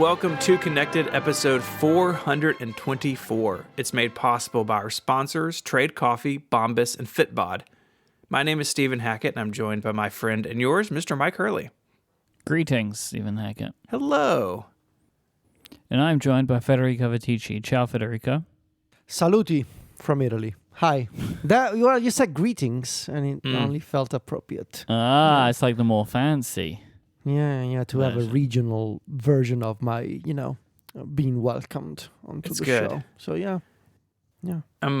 welcome to Connected episode 424. It's made possible by our sponsors, Trade Coffee, Bombas, and Fitbod. My name is Stephen Hackett, and I'm joined by my friend and yours, Mr. Mike Hurley. Greetings, Stephen Hackett. Hello. And I'm joined by Federico Viticci. Ciao, Federico. Saluti from Italy. Hi. You said greetings, and it only felt appropriate. It's like the more fancy. Yeah, to have a regional version of my, being welcomed onto the show. So, yeah. I'm,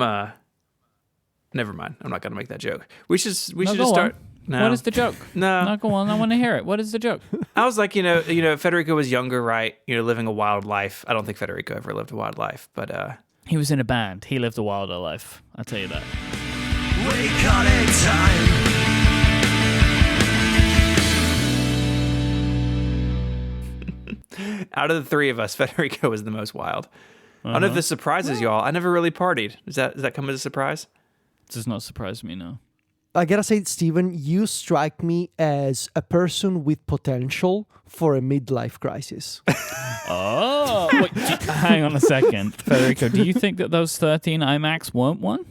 never mind. I'm not going to make that joke. We should just start. On. No. What is the joke? No, go on. I want to hear it. What is the joke? I was like, Federico was younger, right? Living a wild life. I don't think Federico ever lived a wild life, but he was in a band. He lived a wilder life. I'll tell you that. We call it time. out of the three of us, Federico was the most wild. I don't know if this surprises y'all. I never really partied. Does that come as a surprise? It does not surprise me, no. I gotta say, Stephen, you strike me as a person with potential for a midlife crisis. Oh, wait, hang on a second. Federico, do you think that those 13 iMacs weren't one?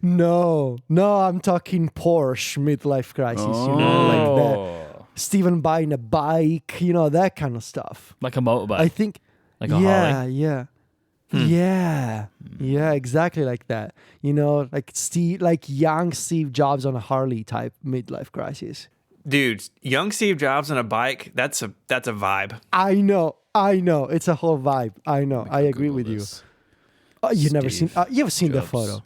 No, I'm talking Porsche midlife crisis, like that. Stephen buying a bike, that kind of stuff. Like a motorbike. I think, like a Harley. Yeah, exactly like that. Like young Steve Jobs on a Harley type midlife crisis. Dude, young Steve Jobs on a bike, that's a vibe. I know. It's a whole vibe. I know. I agree with you. You've seen the photo.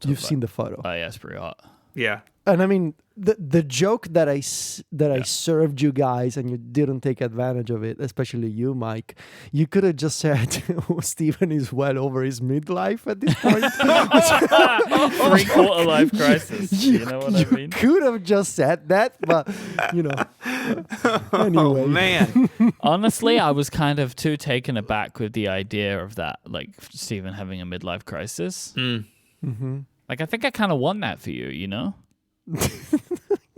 You've seen the photo. Oh, yeah, it's pretty hot. Yeah. And I mean, the joke that I served you guys, and you didn't take advantage of it, especially you, Mike. You could have just said, Stephen is well over his midlife at this point. 3/4 life crisis. You know what I mean? You could have just said that, but, Anyway. Oh, man. Honestly, I was kind of too taken aback with the idea of that, like Stephen having a midlife crisis. Mm-hmm. Like, I think I kind of want that for you,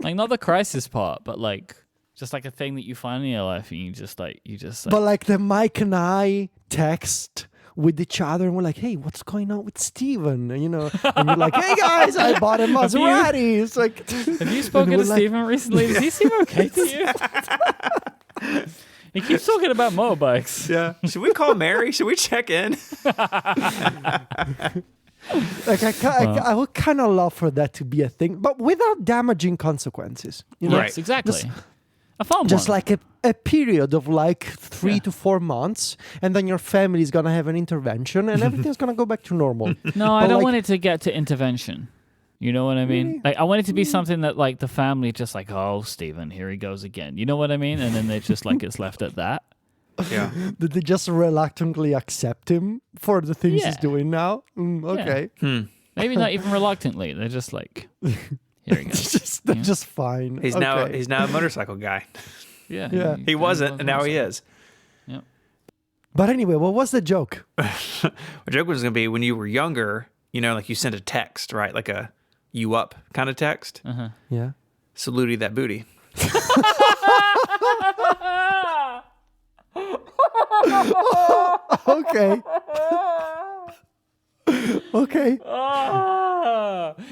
Like, not the crisis part, but like, just like a thing that you find in your life and you just But like the Mike and I text with each other and we're like, hey, what's going on with Steven? And you're like, hey guys, I bought a Maserati. It's like, have you spoken to Steven recently? Does he seem okay to you? He keeps talking about motorbikes. Yeah. Should we call Mary? Should we check in? Like I would kind of love for that to be a thing, but without damaging consequences. Yes, Right. exactly. I found Just one. like a period of like 3 to 4 months, and then your family is gonna have an intervention, and everything's gonna go back to normal. No, I But don't like- want it to get to intervention. You know what I mean? Really? Like, I want it to be something that like the family just like, oh, Stephen, here he goes again. You know what I mean? And then they just like it's left at that. Yeah. Did they just reluctantly accept him for the things he's Yeah. doing now? Okay. Maybe not even reluctantly. They're just like, here he goes. They're just fine. He's now a motorcycle guy. Yeah. He wasn't, and now he is. Yep. But anyway, what was the joke? The joke was going to be when you were younger, like you sent a text, right? Like a you up kind of text. Uh-huh. Yeah. Saluti that booty. Okay. Okay.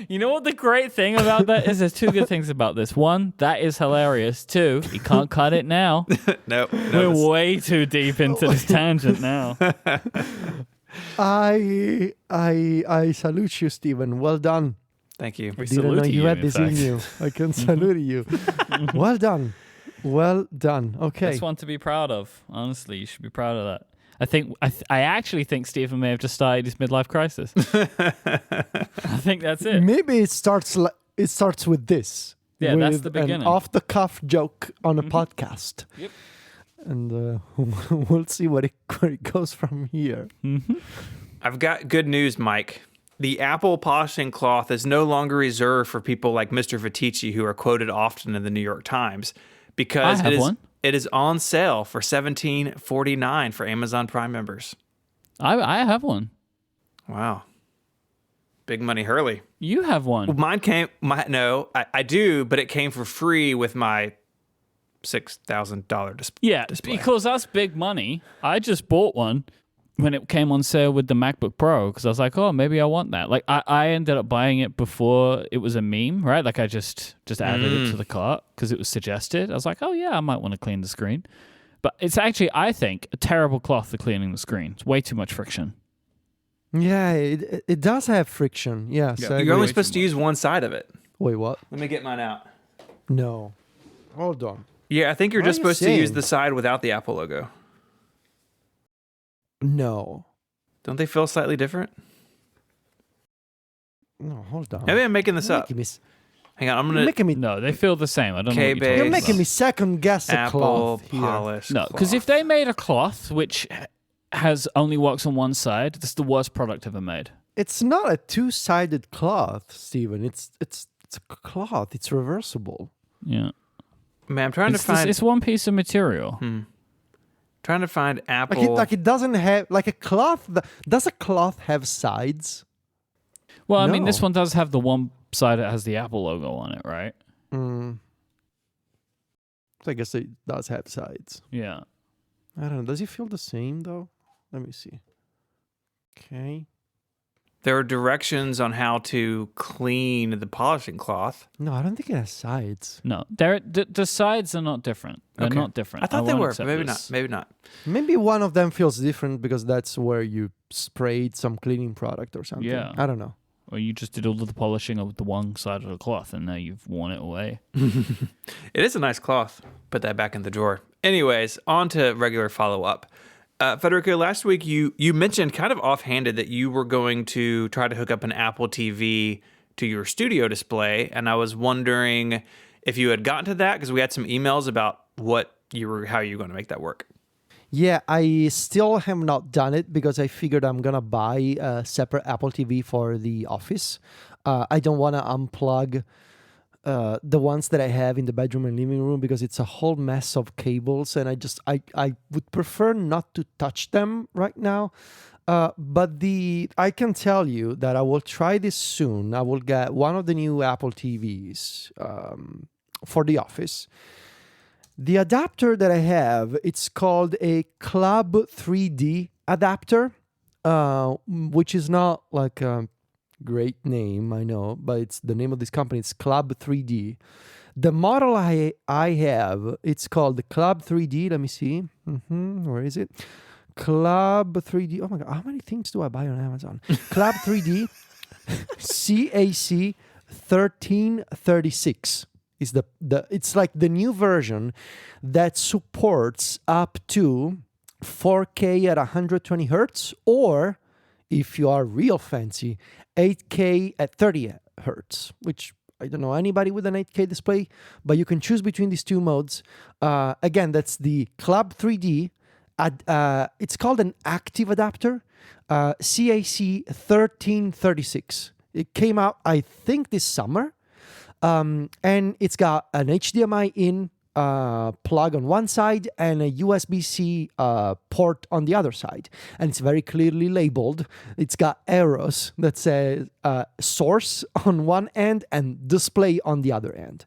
You know what the great thing about that is? There's two good things about this. One, that is hilarious. Two, you can't cut it now. No. We're way too deep into this tangent now. I salute you, Stephen. Well done. Thank you. We Didn't know salute you had in this in fact. you. I can salute you. Well done. Well done. Okay. That's one to be proud of. Honestly, you should be proud of that. I actually think Stephen may have just started his midlife crisis. I think that's it. Maybe it starts with this. Yeah, that's with the beginning. An off-the-cuff joke on a podcast. Yep. And we'll see where it goes from here. I've got good news, Mike. The Apple polishing cloth is no longer reserved for people like Mr. Viticci, who are quoted often in the New York Times, because I have one. It is on sale for $17.49 for Amazon Prime members. I have one. Wow. Big money Hurley. You have one. Well, I do, but it came for free with my $6,000 display. Yeah, because that's big money. I just bought one when it came on sale with the MacBook Pro because I was like, oh, maybe I want that. Like I ended up buying it before it was a meme, right? Like I just added it to the cart because it was suggested. I was like, oh yeah, I might want to clean the screen. But it's actually, I think, a terrible cloth for cleaning the screen. It's way too much friction. Yeah, it does have friction. Yes. I You're agree. only supposed to use one side of it. Wait, what? Let me get mine out. No. Hold on. Yeah, I think you're What just are you supposed to use saying? the side without the Apple logo. No. Don't they feel slightly different? No, hold on. Maybe I'm making this You're up. making me, Hang on, I'm you're going to... making me, No, they feel the same. I don't know what K-Base. you're talking you're about. making me second guess the Apple cloth here. polish No, because if they made a cloth which has only works on one side, that's the worst product ever made. It's not a two-sided cloth, Steven. It's a cloth. It's reversible. Yeah. Man, I'm trying It's, to find... it's one piece of material. Trying to find Apple... Like it doesn't have like a cloth. Does a cloth have sides? Well, I mean, this No. one does have the one side that has the Apple logo on it, right? So I guess it does have sides. Yeah. I don't know. Does it feel the same though? Let me see. Okay. There are directions on how to clean the polishing cloth. No, I don't think it has sides. No, the sides are not different. They're Okay. not different. I thought they won't were, but accept maybe this. not. Maybe not. Maybe one of them feels different because that's where you sprayed some cleaning product or something. Yeah. I don't know. Or you just did all of the polishing of the one side of the cloth, and now you've worn it away. It is a nice cloth. Put that back in the drawer. Anyways, on to regular follow-up. Federico, last week you mentioned kind of offhanded that you were going to try to hook up an Apple TV to your studio display, and I was wondering if you had gotten to that because we had some emails about how you were going to make that work. Yeah, I still have not done it because I figured I'm gonna buy a separate Apple TV for the office. I don't want to unplug the ones that I have in the bedroom and living room because it's a whole mess of cables, and I would prefer not to touch them right now. But I can tell you that I will try this soon. I will get one of the new Apple TVs for the office. The adapter that I have, it's called a Club 3D adapter, which is not like a great name, I know, but it's the name of this company. It's Club 3D. The model I have, it's called the Club 3D. Let me see. Where is it? Club 3D. Oh my God, how many things do I buy on Amazon? Club 3D CAC 1336. Is it's like the new version that supports up to 4K at 120 hertz, or if you are real fancy, 8K at 30 hertz, which I don't know anybody with an 8K display, but you can choose between these two modes. Again, that's the Club 3D. It's called an active adapter, CAC 1336. It came out, I think, this summer. And it's got an HDMI in plug on one side and a USB-C port on the other side. And it's very clearly labeled. It's got arrows that say source on one end and display on the other end.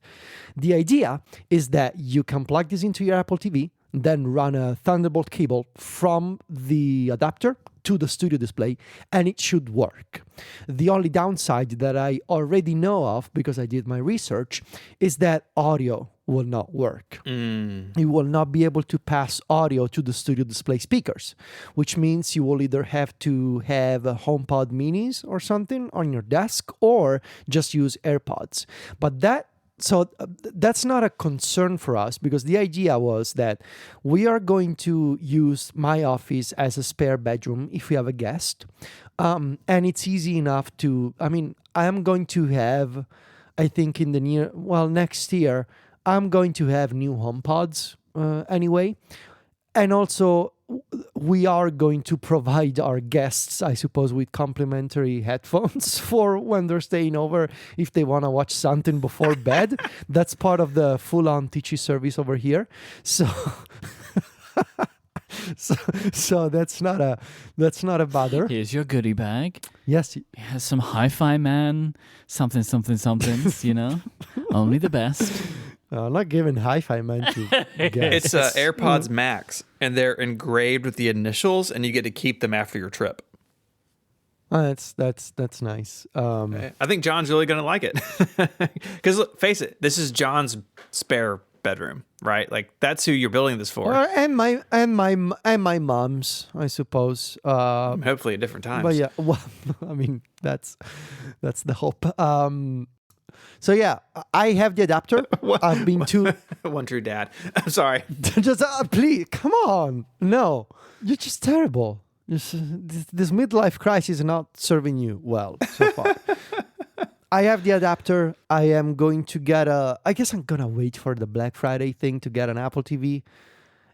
The idea is that you can plug this into your Apple TV, then run a Thunderbolt cable from the adapter to the studio display, and it should work. The only downside that I already know of, because I did my research, is that audio will not work. You will not be able to pass audio to the studio display speakers, which means you will either have to have a HomePod minis or something on your desk, or just use AirPods. But that's not a concern for us, because the idea was that we are going to use my office as a spare bedroom if we have a guest. And it's easy enough I am going to have, I think next year, I'm going to have new HomePods anyway. And also, we are going to provide our guests, I suppose, with complimentary headphones for when they're staying over if they want to watch something before bed. That's part of the full-on Tichy service over here. So, so that's not a bother. Here's your goodie bag. Yes. It has some Hi-Fi Man, something, somethings, you know? Only the best. Not giving hi-fi man to guess. It's AirPods Max, and they're engraved with the initials, and you get to keep them after your trip. That's nice. I think John's really going to like it. Because face it, this is John's spare bedroom, right? Like that's who you're building this for. And my mom's, I suppose. Hopefully at different times. But yeah, well, I mean that's the hope. So yeah, I have the adapter. I've been to one true dad. I'm sorry. just please come on. No, you're just terrible. This midlife crisis is not serving you well so far. I have the adapter. I am going to get I guess I'm gonna wait for the Black Friday thing to get an Apple TV,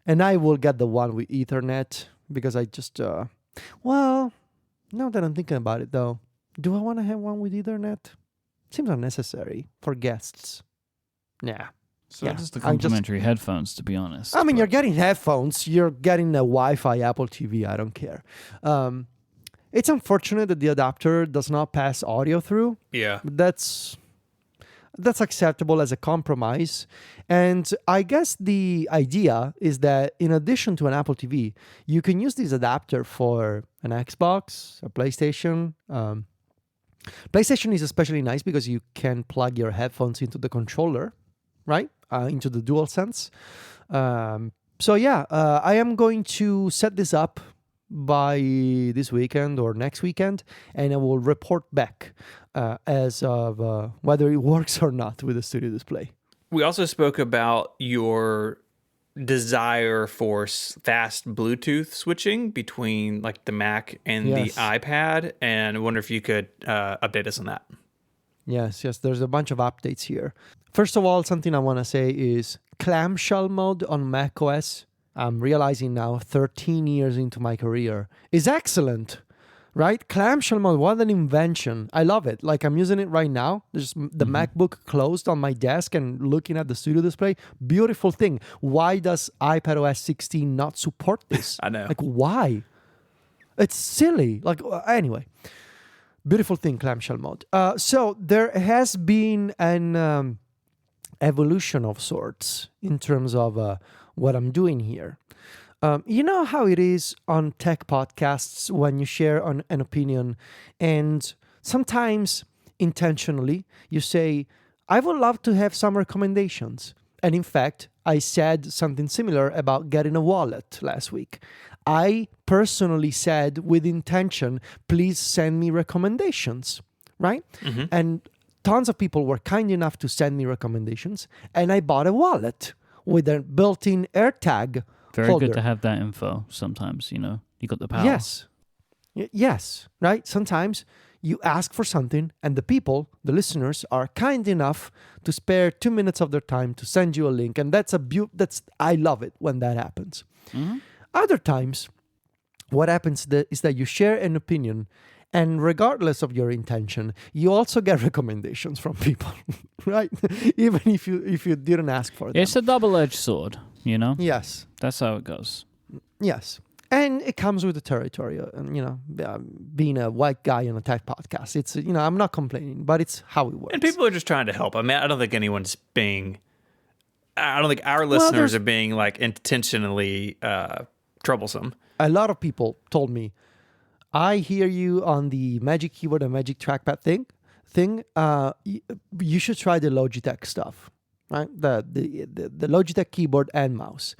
and I will get the one with Ethernet because I just well, now that I'm thinking about it though, do I want to have one with Ethernet? Seems unnecessary for guests. Yeah. So just the complimentary headphones, to be honest. I mean, you're getting headphones. You're getting a Wi-Fi Apple TV. I don't care. It's unfortunate that the adapter does not pass audio through. Yeah. But that's acceptable as a compromise. And I guess the idea is that in addition to an Apple TV, you can use this adapter for an Xbox, a PlayStation. PlayStation is especially nice because you can plug your headphones into the controller, right? Into the DualSense. So yeah, I am going to set this up by this weekend or next weekend, and I will report back as of whether it works or not with the Studio Display. We also spoke about your desire for fast Bluetooth switching between like the Mac and Yes. the iPad, and I wonder if you could update us on that. Yes, there's a bunch of updates here. First of all, something I want to say is clamshell mode on macOS. I'm realizing now, 13 years into my career, is excellent, right? Clamshell mode, what an invention. I love it. Like I'm using it right now. There's the MacBook closed on my desk and looking at the Studio Display. Beautiful thing. Why does iPadOS 16 not support this? I know. Like why? It's silly. Like anyway. Beautiful thing, clamshell mode. So there has been an evolution of sorts in terms of what I'm doing here. You know how it is on tech podcasts when you share an opinion and sometimes intentionally you say, I would love to have some recommendations. And in fact, I said something similar about getting a wallet last week. I personally said with intention, please send me recommendations, right? Mm-hmm. And tons of people were kind enough to send me recommendations, and I bought a wallet with a built-in AirTag Very holder. good to have that info sometimes, you got the power. Yes. Yes, right? Sometimes you ask for something and the people, the listeners, are kind enough to spare 2 minutes of their time to send you a link. And that's I love it when that happens. Mm-hmm. Other times, what happens is that you share an opinion, and regardless of your intention, you also get recommendations from people, right? Even if you didn't ask for them. It's a double-edged sword, Yes. That's how it goes. Yes. And it comes with the territory, being a white guy on a tech podcast. It's, I'm not complaining, but it's how it works. And people are just trying to help. I mean, I don't think anyone's I don't think our listeners are being like intentionally troublesome. A lot of people told me, I hear you on the Magic Keyboard and Magic Trackpad thing. You should try the Logitech stuff, right? The Logitech keyboard and mouse.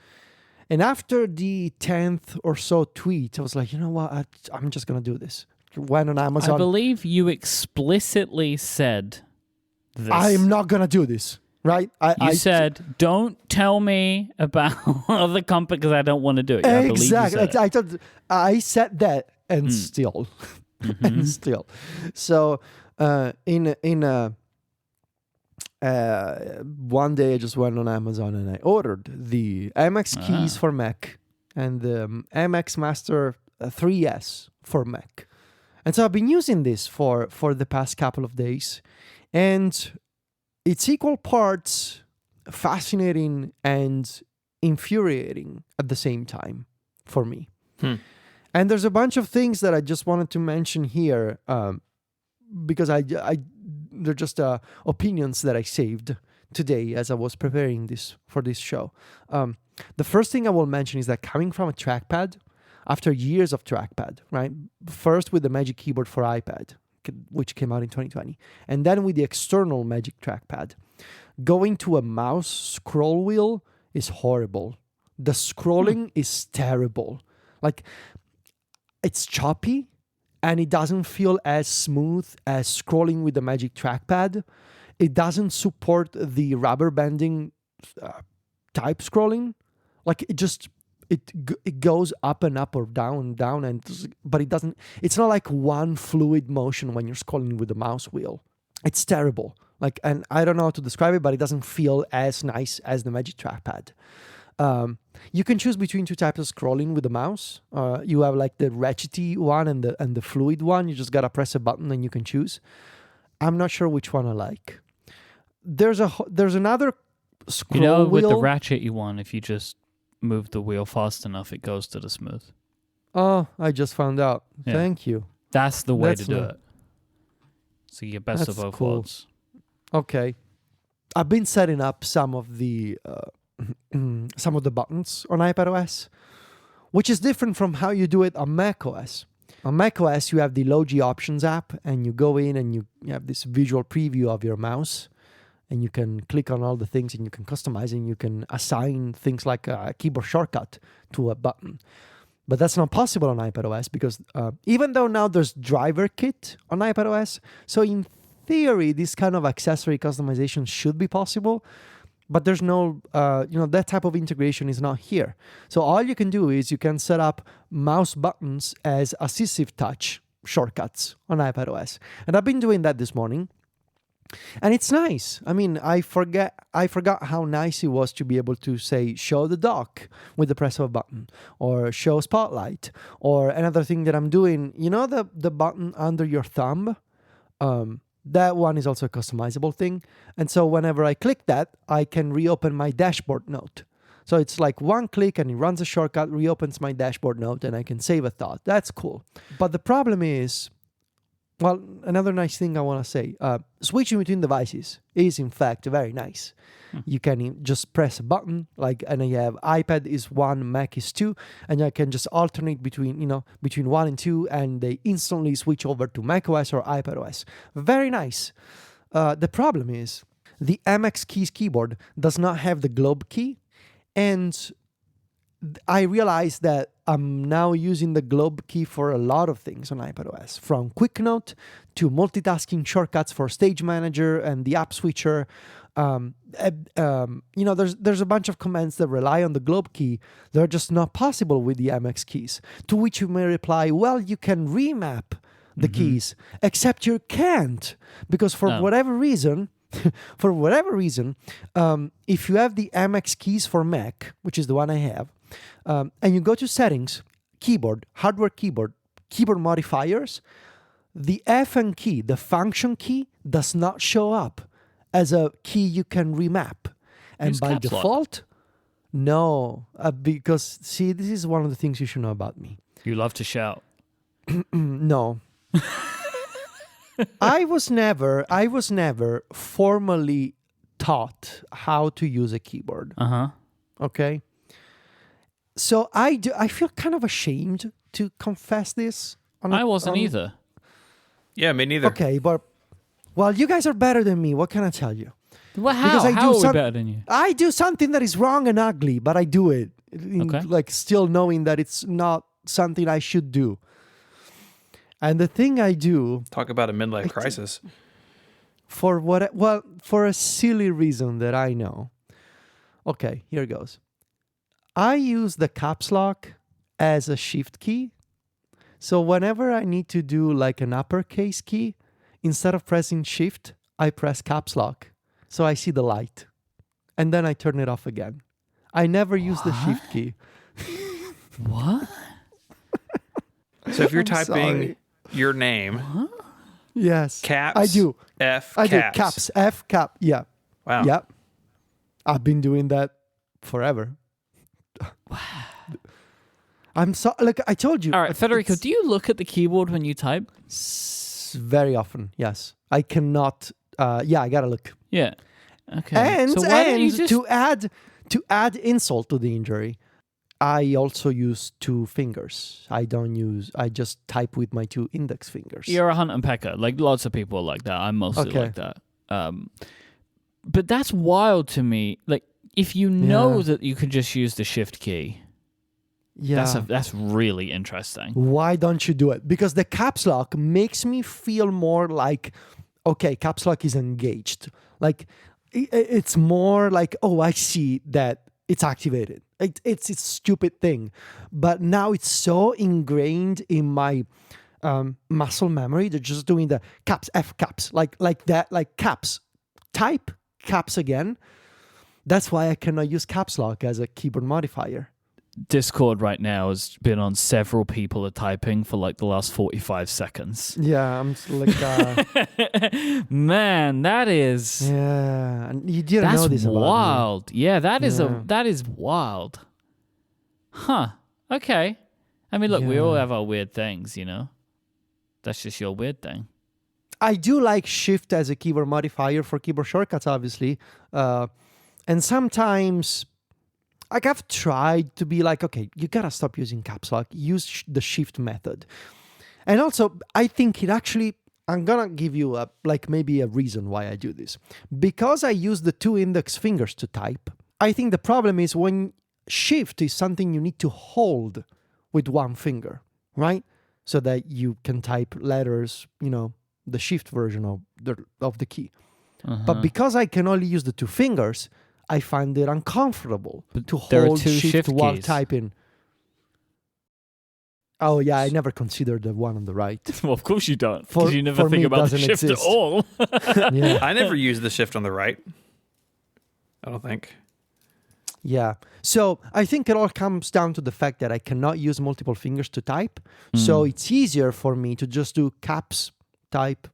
And after the 10th or so tweet, I was like, you know what? I'm just going to do this. Went on Amazon. I believe you explicitly said this. I'm not going to do this, right? You said, don't tell me about other company because I don't want to do it. Yeah, exactly. I believe you said it. I said that and still. Mm-hmm. And still. So one day I just went on Amazon and I ordered the MX keys for Mac and the MX Master 3S for Mac. And so I've been using this for the past couple of days, and it's equal parts fascinating and infuriating at the same time for me. And there's a bunch of things that I just wanted to mention here because they're just opinions that I saved today as I was preparing this for this show. The first thing I will mention is that coming from a trackpad, after years of trackpad, right? First with the Magic Keyboard for iPad, which came out in 2020, and then with the external Magic Trackpad, going to a mouse scroll wheel is horrible. The scrolling is terrible. Like, it's choppy, and it doesn't feel as smooth as scrolling with the Magic Trackpad. It doesn't support the rubber banding type scrolling. Like, it goes up and up or down, but it doesn't. It's not like one fluid motion when you're scrolling with the mouse wheel. It's terrible. Like, and I don't know how to describe it, but it doesn't feel as nice as the Magic Trackpad. You can choose between two types of scrolling with the mouse. You have like the ratchety one and the fluid one. You just gotta press a button and you can choose. I'm not sure which one I like. There's another scroll wheel. With the ratchety one, if you just move the wheel fast enough, it goes to the smooth. Oh, I just found out. Yeah. Thank you. That's the way to do it. So you get best of both worlds. Okay. I've been setting up some of the buttons on iPadOS, which is different from how you do it on macOS. On macOS, you have the Logi Options app, and you go in and you have this visual preview of your mouse, and you can click on all the things and you can customize and you can assign things like a keyboard shortcut to a button. But that's not possible on iPadOS because even though now there's driver kit on iPadOS, so in theory, this kind of accessory customization should be possible, but there's no, that type of integration is not here. So all you can do is you can set up mouse buttons as assistive touch shortcuts on iPadOS. And I've been doing that this morning. And it's nice. I mean, I forgot how nice it was to be able to say, show the dock with the press of a button, or show spotlight, or another thing that I'm doing, the button under your thumb, that one is also a customizable thing. And so whenever I click that, I can reopen my dashboard note. So it's like one click and it runs a shortcut, reopens my dashboard note, and I can save a thought. That's cool. But the problem is, well, another nice thing I want to say, switching between devices is in fact very nice. You can just press a button, and you have iPad is 1, Mac is 2, and I can just alternate between 1 and 2, and they instantly switch over to macOS or iPadOS. Very nice. The problem is the MX Keys keyboard does not have the globe key, and I realized that I'm now using the globe key for a lot of things on iPadOS, from Quick Note to multitasking shortcuts for Stage Manager and the App Switcher. There's a bunch of commands that rely on the globe key that are just not possible with the MX keys. To which you may reply, well, you can remap the keys, except you can't, because for whatever reason, if you have the MX keys for Mac, which is the one I have, and you go to settings, keyboard, hardware keyboard modifiers, the FN key, the function key, does not show up as a key you can remap. And Use by caps lock. default, no, because see, this is one of the things you should know about me. You love to shout. No. I was never formally taught how to use a keyboard. Okay? So I feel kind of ashamed to confess this. I wasn't either. Yeah, me neither. Okay, but well, you guys are better than me. What can I tell you? Well, how? Because How are we better than you? I do something that is wrong and ugly, but I do it. Okay. Like still knowing that it's not something I should do. And the thing I do Talk about a midlife crisis. for a silly reason that I know. Okay, here goes. I use the caps lock as a shift key. So whenever I need to do like an uppercase key, instead of pressing shift, I press caps lock. So I see the light. And then I turn it off again. I never use the shift key. What? So if you're I'm typing sorry. your name, Yes. caps, I do. F, I do. caps. Caps. F, cap. Yeah. Wow. Yep. I've been doing that forever. I'm so like I told you. All right, Federico, do you look at the keyboard when you type? Very often, yes. I cannot. I gotta look. Yeah. Okay. And so why don't you and just... to add insult to the injury, I also use two fingers. I just type with my two index fingers. You're a hunt and pecker. Like lots of people are like that. I'm mostly like that. But that's wild to me. Like if you know that you can just use the shift key. Yeah. That's really interesting. Why don't you do it? Because the caps lock makes me feel more like, okay, caps lock is engaged. Like it's more like, oh, I see that it's activated. It's a stupid thing. But now it's so ingrained in my muscle memory. They're just doing the caps, F caps, like that, like caps. Type caps again. That's why I cannot use caps lock as a keyboard modifier. Discord right now has been on several people are typing for like the last 45 seconds. Yeah, I'm like, man, that is... Yeah, and you didn't know this about me. Wild. Yeah, that is wild. Huh. Okay. I mean, look, we all have our weird things, you know? That's just your weird thing. I do like shift as a keyboard modifier for keyboard shortcuts, obviously. And sometimes... Like I've tried to be like, okay, you gotta stop using caps lock. Use the shift method. And also, I think it actually, I'm gonna give you maybe a reason why I do this. Because I use the two index fingers to type, I think the problem is when shift is something you need to hold with one finger, right? So that you can type letters, the shift version of the key. But because I can only use the two fingers, I find it uncomfortable to hold shift while typing. Oh, yeah, I never considered the one on the right. Well, of course you don't, because you never think about the shift at all. Yeah. I never use the shift on the right. I don't think. Yeah. So I think it all comes down to the fact that I cannot use multiple fingers to type. So it's easier for me to just do caps, type,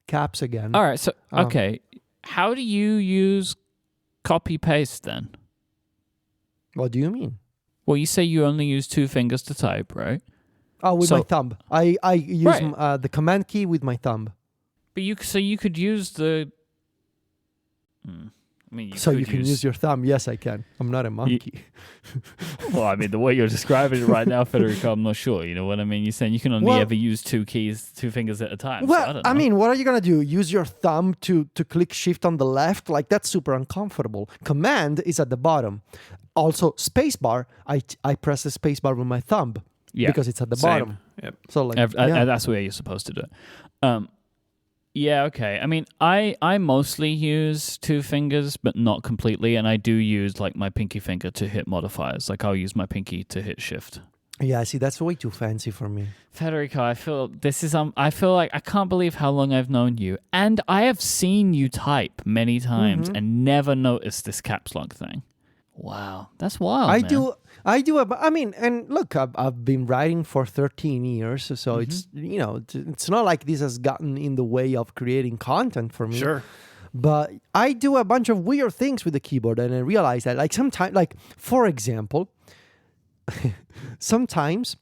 caps again. All right. So, okay. How do you use copy paste then? What do you mean? Well, you say you only use two fingers to type, right? Oh, with my thumb. I use the command key with my thumb. But you could use the... I mean, you can use your thumb. Yes, I can. I'm not a monkey. Well, I mean, the way you're describing it right now, Federico, I'm not sure. You know what I mean? You're saying you can only ever use two fingers at a time. Well, so I don't know. I mean, what are you going to do? Use your thumb to click shift on the left? Like, that's super uncomfortable. Command is at the bottom. Also, spacebar, I press the spacebar with my thumb because it's at the bottom. Yep. So, that's where you're supposed to do it. Yeah, okay. I mean, I mostly use two fingers, but not completely, and I do use like my pinky finger to hit modifiers. Like I'll use my pinky to hit shift. Yeah, see, that's way too fancy for me. Federico, I feel like I can't believe how long I've known you, and I have seen you type many times and never noticed this caps lock thing. Wow, that's wild. I do. I mean, and look, I've been writing for 13 years, so it's it's not like this has gotten in the way of creating content for me. Sure. But I do a bunch of weird things with the keyboard, and I realize that, like sometimes, like for example, sometimes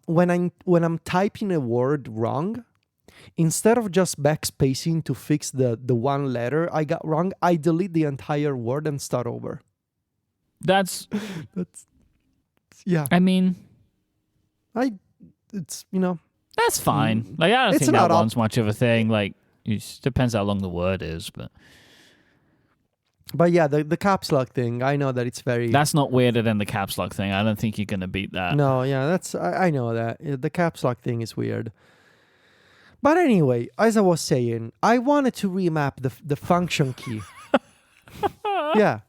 when I'm typing a word wrong, instead of just backspacing to fix the one letter I got wrong, I delete the entire word and start over. That's yeah. I mean, it's that's fine. Like I don't think that one's much of a thing. Like it just depends how long the word is, But yeah, the caps lock thing, I know that it's very... That's not weirder than the caps lock thing. I don't think you're going to beat that. No, yeah, I know that. The caps lock thing is weird. But anyway, as I was saying, I wanted to remap the function key. Yeah.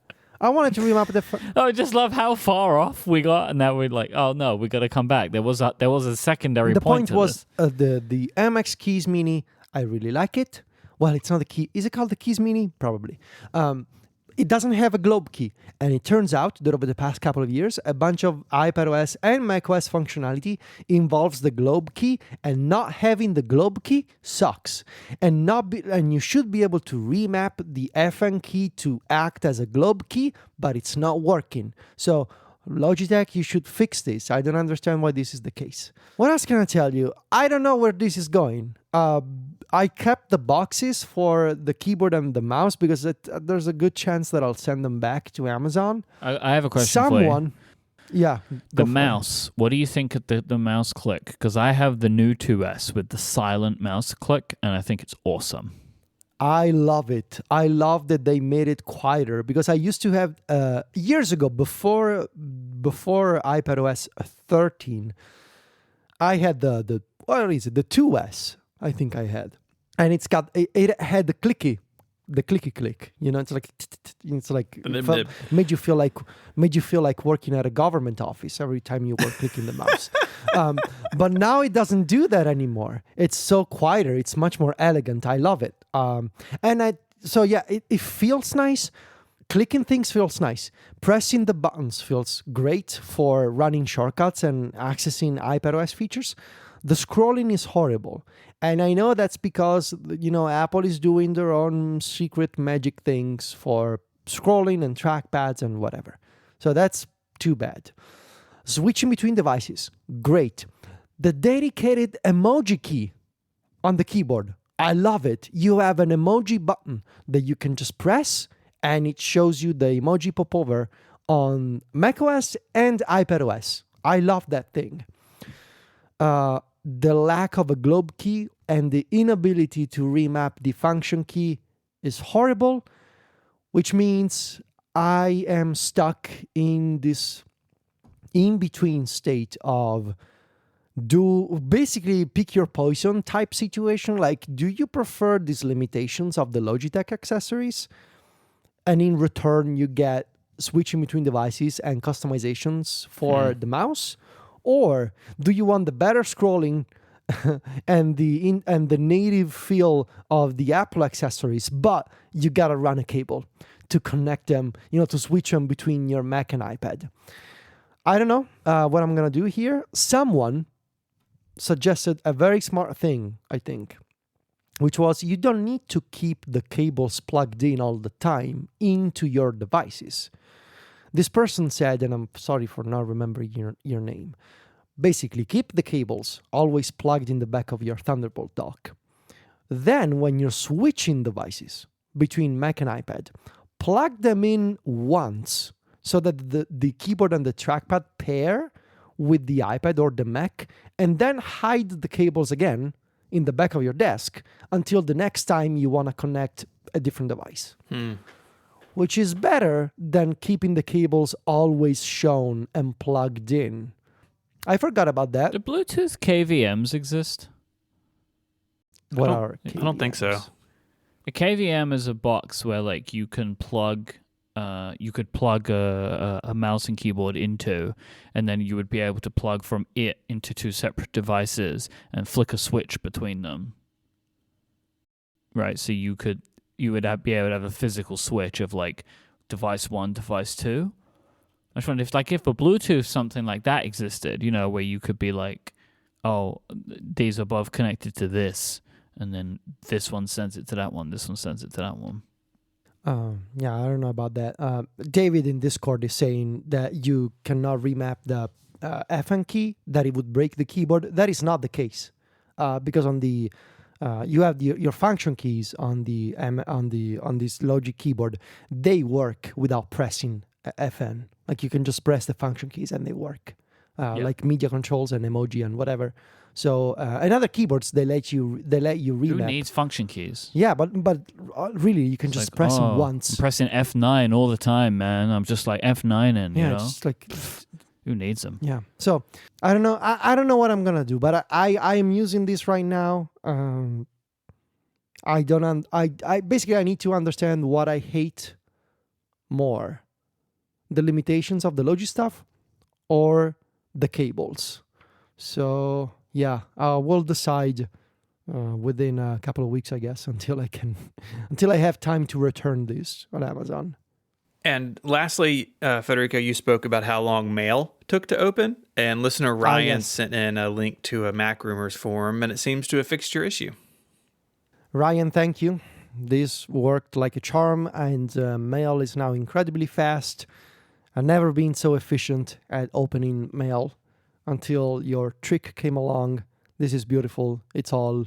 I wanted to remap I just love how far off we got, and now we're like, oh no, we got to come back. There was a secondary point to was the MX Keys Mini. I really like it. Well, it's not the key. Is it called the Keys Mini? Probably. It doesn't have a globe key, and it turns out that over the past couple of years, a bunch of iPadOS and macOS functionality involves the globe key, and not having the globe key sucks. And you should be able to remap the FN key to act as a globe key, but it's not working. So Logitech, you should fix this. I don't understand why this is the case. What else can I tell you? I don't know where this is going. I kept the boxes for the keyboard and the mouse because there's a good chance that I'll send them back to Amazon. I have a question for you. Yeah. The mouse. What do you think of the mouse click? Because I have the new 2S with the silent mouse click, and I think it's awesome. I love it. I love that they made it quieter because I used to have years ago before iPadOS 13, I had the what is it? The 2S. I think I had, and it had the clicky click. You know, it's like made you feel like working at a government office every time you were clicking the mouse. But now it doesn't do that anymore. It's so quieter. It's much more elegant. I love it. It feels nice. Clicking things feels nice. Pressing the buttons feels great for running shortcuts and accessing iPadOS features. The scrolling is horrible. And I know that's because, Apple is doing their own secret magic things for scrolling and trackpads and whatever. So that's too bad. Switching between devices, great. The dedicated emoji key on the keyboard, I love it. You have an emoji button that you can just press and it shows you the emoji popover on macOS and iPadOS. I love that thing. The lack of a globe key and the inability to remap the function key is horrible, which means I am stuck in this in-between state of basically pick your poison type situation. Like, do you prefer these limitations of the Logitech accessories? And in return, you get switching between devices and customizations for the mouse? Or do you want the better scrolling and the native feel of the Apple accessories, but you gotta run a cable to connect them, to switch them between your Mac and iPad? I don't know what I'm gonna do here. Someone suggested a very smart thing, I think, which was you don't need to keep the cables plugged in all the time into your devices. This person said, and I'm sorry for not remembering your name, basically keep the cables always plugged in the back of your Thunderbolt dock. Then when you're switching devices between Mac and iPad, plug them in once so that the keyboard and the trackpad pair with the iPad or the Mac, and then hide the cables again in the back of your desk until the next time you want to connect a different device. Which is better than keeping the cables always shown and plugged in. I forgot about that. Do Bluetooth KVMs exist? What are KVMs? I don't think so. A KVM is a box where you can plug a mouse and keyboard into, and then you would be able to plug from it into two separate devices and flick a switch between them. Right, so you would be able to have a physical switch of device 1, device 2. I just wondered if a Bluetooth something like that existed, where you could be these are both connected to this, and then this one sends it to that one, this one sends it to that one. Yeah, I don't know about that. David in Discord is saying that you cannot remap the FN key, that it would break the keyboard. That is not the case, because on the you have your function keys on this Logic keyboard. They work without pressing FN. You can just press the function keys and they work, like media controls and emoji and whatever. So in other keyboards they let you remap. Who needs function keys? Yeah, but really you can just press them once. I'm pressing F9 all the time, man. I'm just F9 in. Yeah, just who needs them? Yeah. So I don't know. I don't know what I'm gonna do, but I am using this right now. I basically I need to understand what I hate more: the limitations of the Logi stuff or the cables. So yeah, we'll decide within a couple of weeks, I guess, until I have time to return this on Amazon. And lastly, Federico, you spoke about how long mail took to open, and listener Ryan sent in a link to a Mac Rumors forum, and it seems to have fixed your issue. Ryan, thank you. This worked like a charm, and mail is now incredibly fast. I've never been so efficient at opening mail until your trick came along. This is beautiful. It's all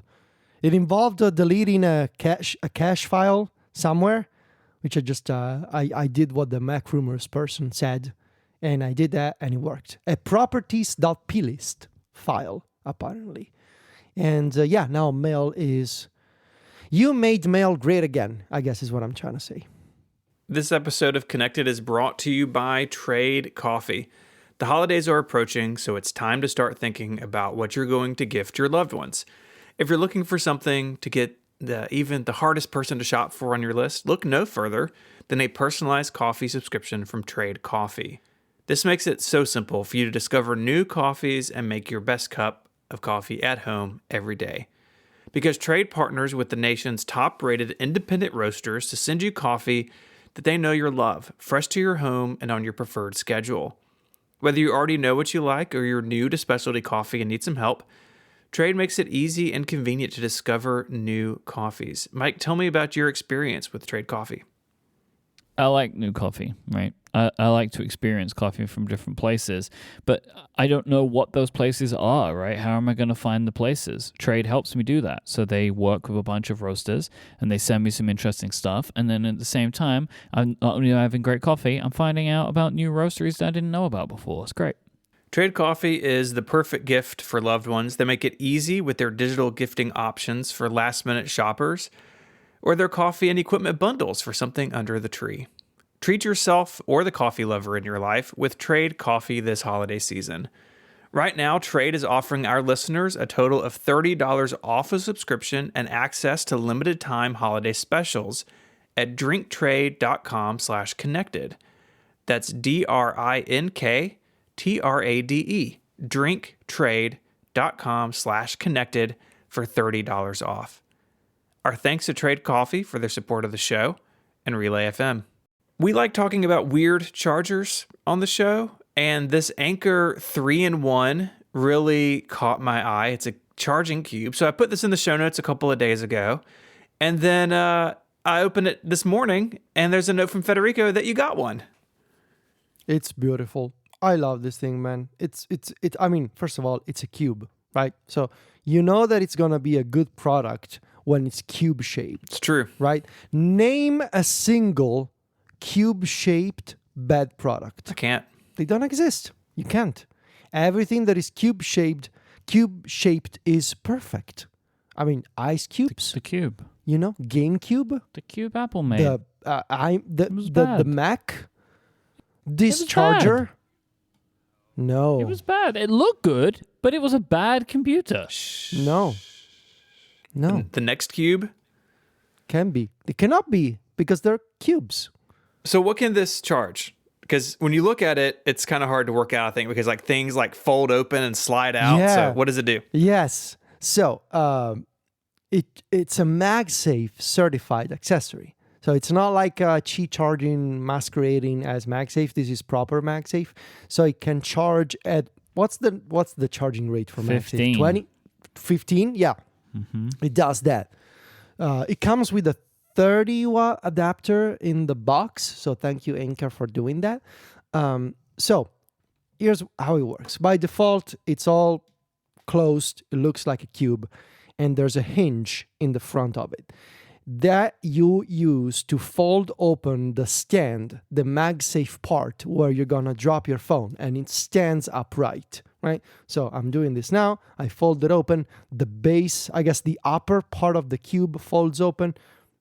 It involved deleting a cache file somewhere, which I just I did what the Mac Rumors person said, and I did that, and it worked. A properties.plist file, apparently. And now Mail is... You made Mail great again, I guess is what I'm trying to say. This episode of Connected is brought to you by Trade Coffee. The holidays are approaching, so it's time to start thinking about what you're going to gift your loved ones. If you're looking for something to get even the hardest person to shop for on your list, look no further than a personalized coffee subscription from Trade Coffee. This makes it so simple for you to discover new coffees and make your best cup of coffee at home every day. Because Trade partners with the nation's top-rated independent roasters to send you coffee that they know you'll love, fresh to your home and on your preferred schedule. Whether you already know what you like or you're new to specialty coffee and need some help, Trade makes it easy and convenient to discover new coffees. Mike, tell me about your experience with Trade Coffee. I like new coffee, right? I like to experience coffee from different places, but I don't know what those places are, right? How am I going to find the places? Trade helps me do that. So they work with a bunch of roasters and they send me some interesting stuff. And then at the same time, I'm not only having great coffee, I'm finding out about new roasteries that I didn't know about before. It's great. Trade Coffee is the perfect gift for loved ones. They make it easy with their digital gifting options for last-minute shoppers, or their coffee and equipment bundles for something under the tree. Treat yourself or the coffee lover in your life with Trade Coffee this holiday season. Right now, Trade is offering our listeners a total of $30 off a subscription and access to limited time holiday specials at drinktrade.com/connected. That's DRINKTRADE, drinktrade.com/connected for $30 off. Our thanks to Trade Coffee for their support of the show and Relay FM. We like talking about weird chargers on the show, and this Anker 3-in-1 really caught my eye. It's a charging cube. So I put this in the show notes a couple of days ago, and then I opened it this morning, and there's a note from Federico that you got one. It's beautiful. I love this thing, man. I mean, first of all, it's a cube, right? So you know that it's going to be a good product when it's cube-shaped. It's true. Right? Name a single cube-shaped bad product. I can't. They don't exist. You can't. Everything that is cube-shaped is perfect. I mean, ice cubes. The cube. You know, GameCube. The cube Apple made. The Mac. This charger. Bad. No. It was bad. It looked good, but it was a bad computer. No. The next cube? Can be. It cannot be because they're cubes. So what can this charge? Because when you look at it, it's kind of hard to work out, I think, because like things like fold open and slide out. Yeah. So what does it do? Yes. So it's a MagSafe certified accessory. So it's not like Qi charging masquerading as MagSafe. This is proper MagSafe. So it can charge at what's the charging rate for 15. MagSafe? 20? 15? Yeah. Mm-hmm. It does that. It comes with a 30-watt adapter in the box. So thank you, Anker, for doing that. So here's how it works. By default, it's all closed. It looks like a cube. And there's a hinge in the front of it that you use to fold open the stand, the MagSafe part where you're going to drop your phone. And it stands upright, right? So I'm doing this now. I fold it open. The base, I guess the upper part of the cube folds open.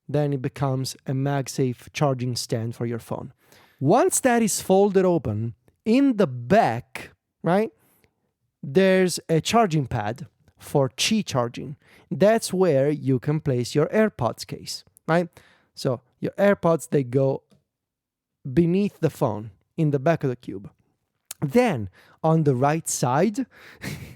Then it becomes a MagSafe charging stand for your phone. Once that is folded open, in the back, right, there's a charging pad for Qi charging. That's where you can place your AirPods case, right? So your AirPods, they go beneath the phone in the back of the cube. Then on the right side,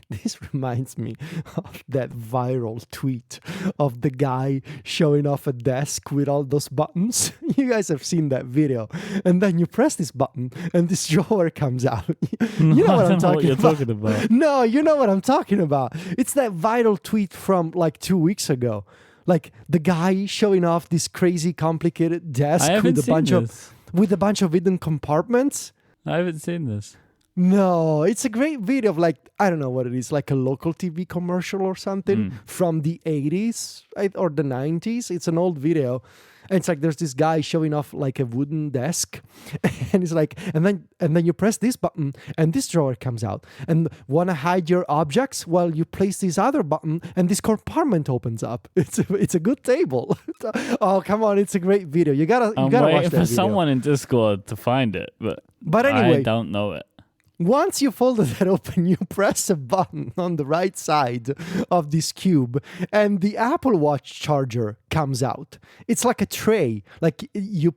this reminds me of that viral tweet of the guy showing off a desk with all those buttons. You guys have seen that video. And then you press this button and this drawer comes out. You know what I'm talking about. No, you know what I'm talking about. It's that viral tweet from like 2 weeks ago. Like the guy showing off this crazy complicated desk with a bunch of hidden compartments. I haven't seen this. No, it's a great video of like, I don't know what it is, like a local TV commercial or something from the 80s or the 90s. It's an old video. And it's like there's this guy showing off like a wooden desk, and he's like, and then you press this button and this drawer comes out. And want to hide your objects? Well, you place this other button and this compartment opens up. It's a good table. Oh, come on, it's a great video. You gotta watch that for video. someone in Discord to find it, but anyway, I don't know it. Once you folded that open, you press a button on the right side of this cube and the Apple Watch charger comes out. It's like a tray. Like you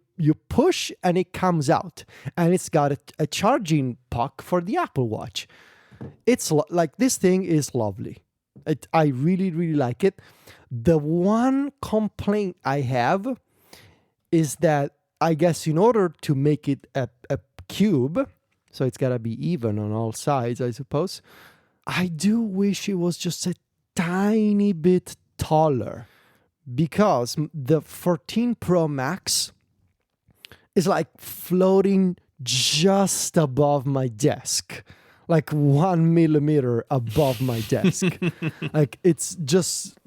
push and it comes out. And it's got a charging puck for the Apple Watch. It's like this thing is lovely. I really, really like it. The one complaint I have is that I guess in order to make it a cube, so it's got to be even on all sides, I suppose. I do wish it was just a tiny bit taller, because the 14 Pro Max is like floating just above my desk, like 1 millimeter above my desk. Like it's just,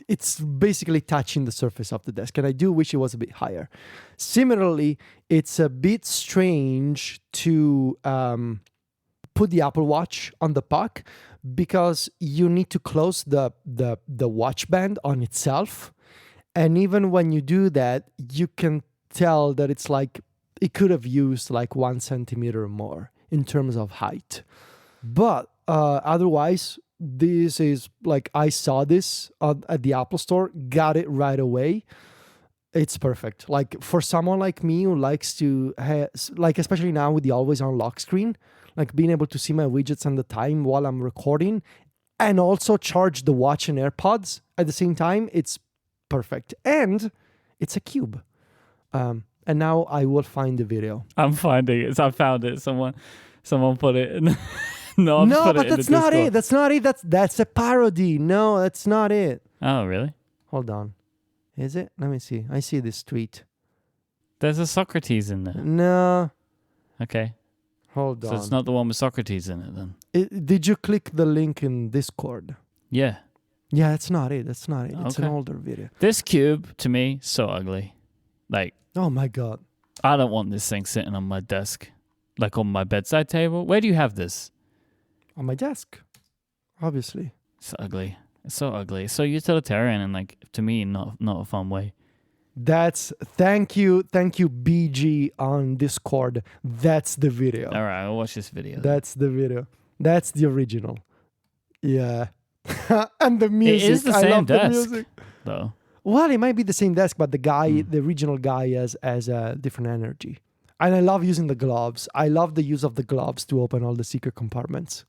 it's basically touching the surface of the desk. And I do wish it was a bit higher. Similarly, it's a bit strange to put the Apple Watch on the puck, because you need to close the watch band on itself. And even when you do that, you can tell that it's like, it could have used like 1 centimeter more in terms of height. But otherwise, this is like, I saw this at the Apple Store, got it right away. It's perfect. Like for someone like me who likes to, like especially now with the always on lock screen, like being able to see my widgets and the time while I'm recording, and also charge the watch and AirPods at the same time, it's perfect. And it's a cube. And now I will find the video. I'm finding it. I found it. Someone put it in. No, but that's not it. That's not it. That's a parody. No, that's not it. Oh, really? Hold on. Is it? Let me see. I see this tweet. There's a Socrates in there. No. Okay. Hold on. So it's not the one with Socrates in it then? Did you click the link in Discord? Yeah. Yeah, that's not it. That's not it. It's an Okay. older video. This cube, to me, so ugly. Like, Oh my God. I don't want this thing sitting on my desk. Like on my bedside table. Where do you have this? On my desk. Obviously. It's ugly. It's so ugly. It's so utilitarian and like, to me, not a fun way. Thank you BG on Discord. That's the video. All right, I'll watch this video. That's the video. That's the original. Yeah. And the music. It is the I same love desk, the music. though. Well, it might be the same desk, but the original guy has a different energy. And I love using the gloves. I love the use of the gloves to open all the secret compartments.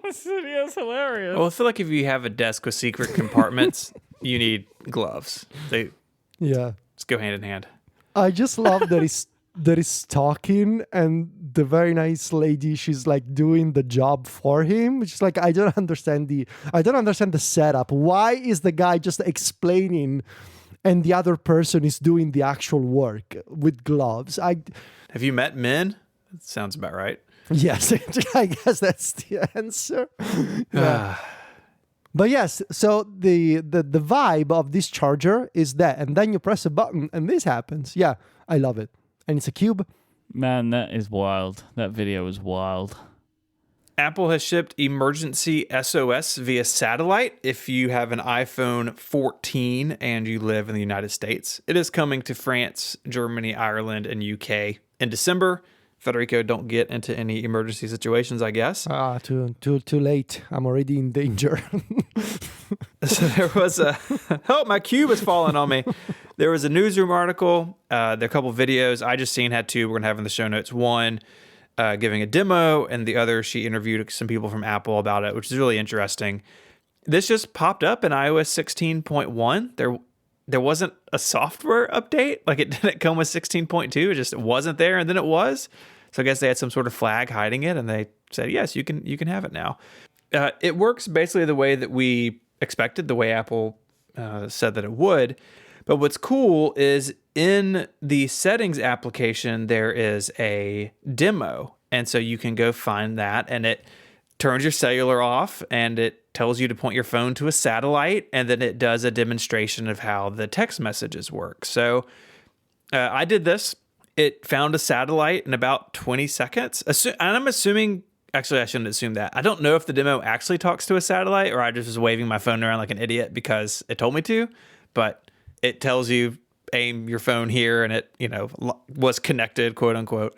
This video is hilarious. Well, I feel like if you have a desk with secret compartments, you need gloves. They Yeah. just go hand in hand. I just love that he's talking, and the very nice lady, she's like doing the job for him. She's like, I don't understand the setup. Why is the guy just explaining and the other person is doing the actual work with gloves? Have you met men? That sounds about right. Yes, I guess that's the answer. Yeah. But yes, so the vibe of this charger is that, and then you press a button and this happens. Yeah, I love it. And it's a cube. Man, that is wild. That video is wild. Apple has shipped emergency SOS via satellite if you have an iPhone 14 and you live in the United States. It is coming to France, Germany, Ireland, and UK in December. Federico, don't get into any emergency situations, I guess. Too late. I'm already in danger. So there was my cube is falling on me. There was a newsroom article. There are a couple videos. I just had two. We're going to have in the show notes. One giving a demo, and the other, she interviewed some people from Apple about it, which is really interesting. This just popped up in iOS 16.1. There wasn't a software update. Like, it didn't come with 16.2. It just wasn't there, and then it was. So I guess they had some sort of flag hiding it, and they said, yes, you can have it now. It works basically the way that we expected, the way Apple said that it would. But what's cool is in the settings application, there is a demo. And so you can go find that, and it turns your cellular off, and it tells you to point your phone to a satellite, and then it does a demonstration of how the text messages work. So I did this. It found a satellite in about 20 seconds. And I'm assuming, actually, I shouldn't assume that. I don't know if the demo actually talks to a satellite or I just was waving my phone around like an idiot because it told me to, but it tells you aim your phone here, and it, was connected, quote unquote.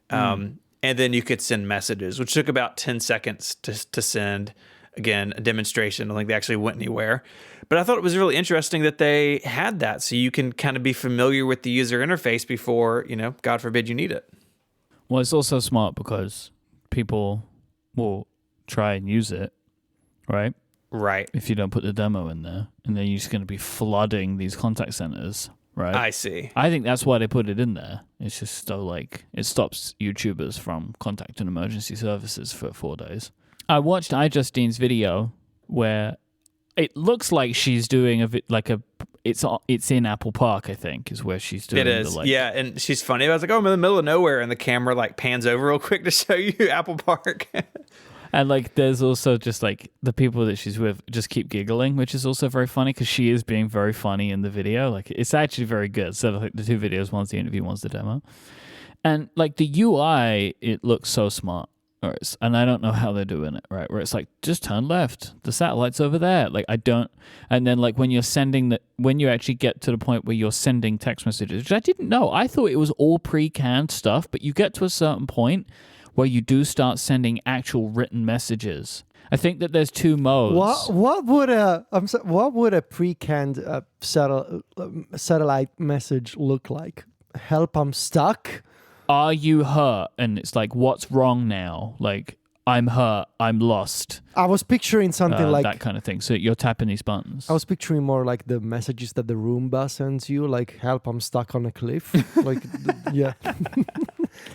And then you could send messages, which took about 10 seconds to send. Again, a demonstration. I don't think they actually went anywhere. But I thought it was really interesting that they had that, so you can kind of be familiar with the user interface before, God forbid you need it. Well, it's also smart because people will try and use it, right? Right. If you don't put the demo in there, and then you're just going to be flooding these contact centers, right? I see. I think that's why they put it in there. It's just so it stops YouTubers from contacting emergency services for 4 days. I watched iJustine's video where it looks like she's doing it's in Apple Park, I think, is where she's doing it. It is, yeah, and she's funny. I was like, I'm in the middle of nowhere, and the camera pans over real quick to show you Apple Park. And there's also just the people that she's with just keep giggling, which is also very funny because she is being very funny in the video. It's actually very good. So the two videos, one's the interview, one's the demo, and the UI, it looks so smart. And I don't know how they're doing it, right? Where it's just turn left. The satellite's over there. And then when you're when you actually get to the point where you're sending text messages, which I didn't know. I thought it was all pre-canned stuff, but you get to a certain point where you do start sending actual written messages. I think that there's two modes. What would a pre-canned satellite message look like? Help, I'm stuck. Are you hurt? And it's what's wrong now? I'm hurt. I'm lost. I was picturing something that kind of thing. So you're tapping these buttons. I was picturing more the messages that the Roomba sends you, help, I'm stuck on a cliff. Yeah.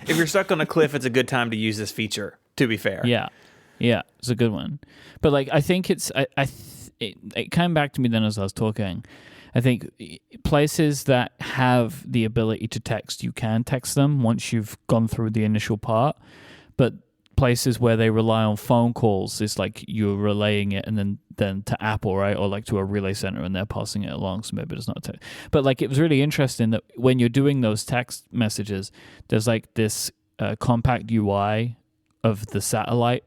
If you're stuck on a cliff, it's a good time to use this feature, to be fair. Yeah, it's a good one. But I think it came back to me then as I was talking. I think places that have the ability to text, you can text them once you've gone through the initial part. But places where they rely on phone calls, it's you're relaying it and then to Apple, right? Or to a relay center and they're passing it along. So maybe it's not text. But it was really interesting that when you're doing those text messages, there's this compact UI of the satellite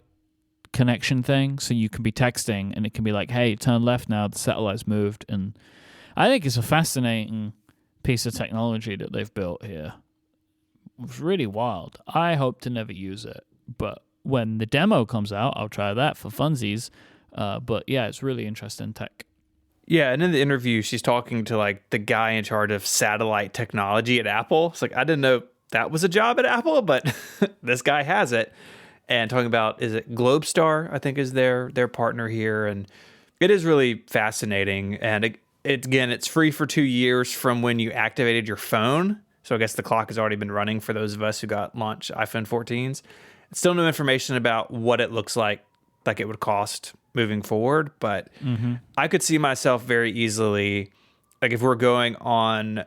connection thing. So you can be texting and it can be hey, turn left now, the satellite's moved. And I think it's a fascinating piece of technology that they've built here. It's really wild. I hope to never use it, but when the demo comes out, I'll try that for funsies. But yeah, it's really interesting tech. Yeah, and in the interview, she's talking to the guy in charge of satellite technology at Apple. It's I didn't know that was a job at Apple, but this guy has it. And talking about, is it Globestar, I think is their partner here. And it is really fascinating. And it's free for 2 years from when you activated your phone. So I guess the clock has already been running for those of us who got launch iPhone 14s. It's still no information about what it looks like it would cost moving forward. But I could see myself very easily, if we're going on,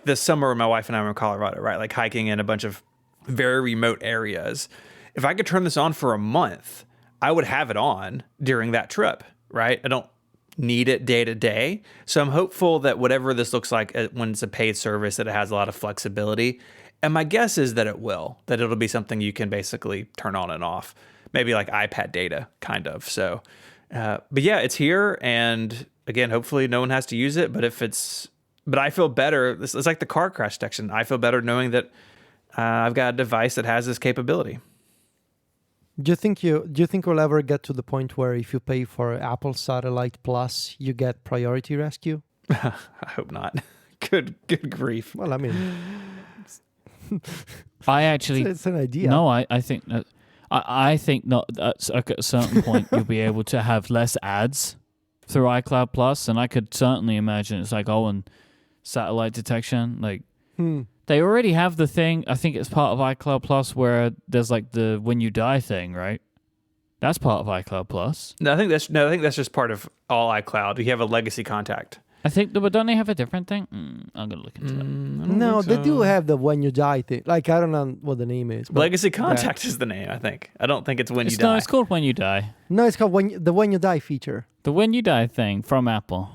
this summer when my wife and I were in Colorado, right? Hiking in a bunch of very remote areas. If I could turn this on for a month, I would have it on during that trip, right? I don't need it day to day. So I'm hopeful that whatever this looks like when it's a paid service, that it has a lot of flexibility. And my guess is that that it'll be something you can basically turn on and off, maybe iPad data kind of. So, but yeah, it's here. And again, hopefully no one has to use it, but I feel better. It's like the car crash detection. I feel better knowing that I've got a device that has this capability. Do you think we'll ever get to the point where if you pay for Apple Satellite Plus, you get priority rescue? I hope not. Good grief. Well, I mean, I actually it's an idea. No, I think that I think not. At a certain point, you'll be able to have less ads through iCloud Plus, and I could certainly imagine it's and satellite detection. They already have the thing. I think it's part of iCloud Plus where there's the when you die thing, right? That's part of iCloud Plus. No, I think that's just part of all iCloud. You have a legacy contact. I think, but don't they have a different thing? I'm going to look into that. No, they do have the When You Die thing. Like, I don't know what the name is. but Legacy Contact is the name, I think. I don't think it's When You No, Die. it's called When You Die. No, it's called the When You Die feature. The When You Die thing from Apple.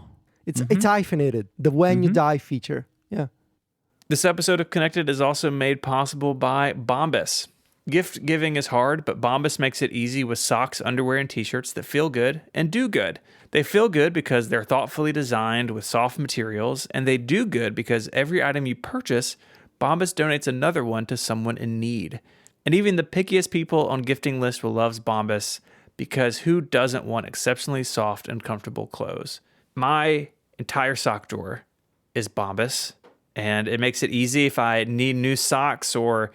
It's hyphenated. The When You Die feature. Yeah. This episode of Connected is also made possible by Bombas. Gift giving is hard, but Bombas makes it easy with socks, underwear, and t-shirts that feel good and do good. They feel good because they're thoughtfully designed with soft materials, and they do good because every item you purchase, Bombas donates another one to someone in need. And even the pickiest people on gifting lists will love Bombas because who doesn't want exceptionally soft and comfortable clothes? My entire sock drawer is Bombas, and it makes it easy if I need new socks or,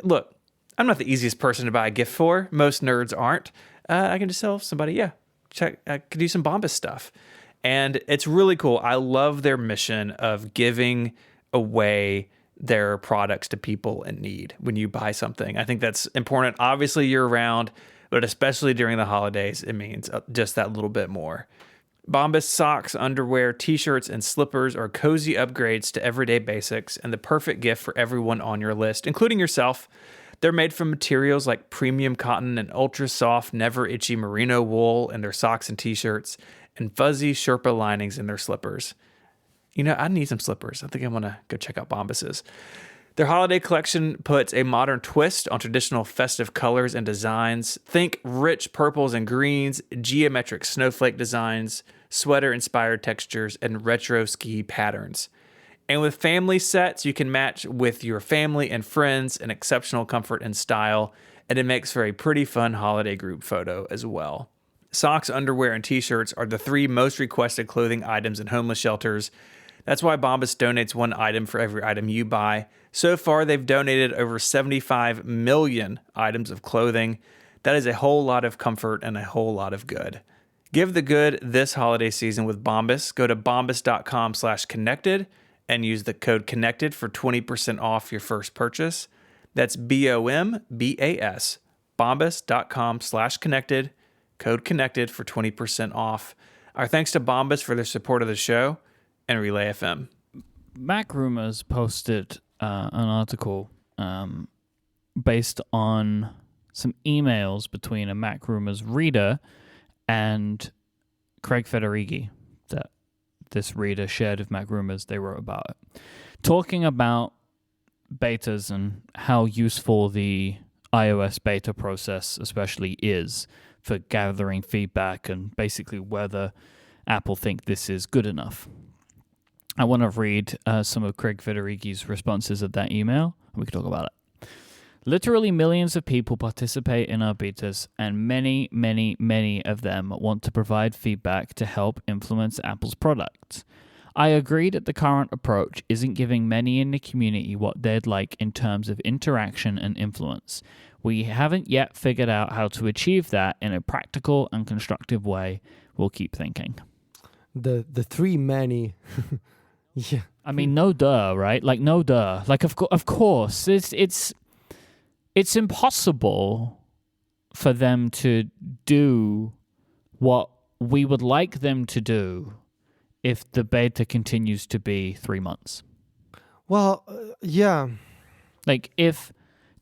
look, I'm not the easiest person to buy a gift for. Most nerds aren't. I can just tell somebody, I could do some Bombas stuff. And it's really cool. I love their mission of giving away their products to people in need when you buy something. I think that's important, obviously year round, but especially during the holidays, it means just that little bit more. Bombas socks, underwear, t-shirts, and slippers are cozy upgrades to everyday basics and the perfect gift for everyone on your list, including yourself. They're made from materials like premium cotton and ultra-soft, never-itchy merino wool in their socks and t-shirts, and fuzzy Sherpa linings in their slippers. I need some slippers. I think I want to go check out Bombas's. Their holiday collection puts a modern twist on traditional festive colors and designs. Think rich purples and greens, geometric snowflake designs, sweater-inspired textures, and retro ski patterns. And with family sets, you can match with your family and friends in exceptional comfort and style, and it makes for a pretty fun holiday group photo as well. Socks, underwear, and t-shirts are the 3 most requested clothing items in homeless shelters. That's why Bombas donates 1 item for every item you buy. So far, they've donated over 75 million items of clothing. That is a whole lot of comfort and a whole lot of good. Give the good this holiday season with Bombas. Go to bombas.com/connected and use the code CONNECTED for 20% off your first purchase. That's BOMBAS, bombas.com/connected, code CONNECTED for 20% off. Our thanks to Bombas for their support of the show and Relay FM. Mac Rumors posted an article based on some emails between a Mac Rumors reader and Craig Federighi that this reader shared with Mac Rumors. They wrote about it, talking about betas and how useful the iOS beta process especially is for gathering feedback and basically whether Apple think this is good enough. I want to read some of Craig Federighi's responses of that email, and we can talk about it. Literally millions of people participate in our betas, and many, many, many of them want to provide feedback to help influence Apple's products. I agree that the current approach isn't giving many in the community what they'd like in terms of interaction and influence. We haven't yet figured out how to achieve that in a practical and constructive way. We'll keep thinking. The 3 many... Yeah, I mean, no duh, right? Like, no duh. Like, of course, it's impossible for them to do what we would like them to do if the beta continues to be 3 months. Well, yeah. Like, if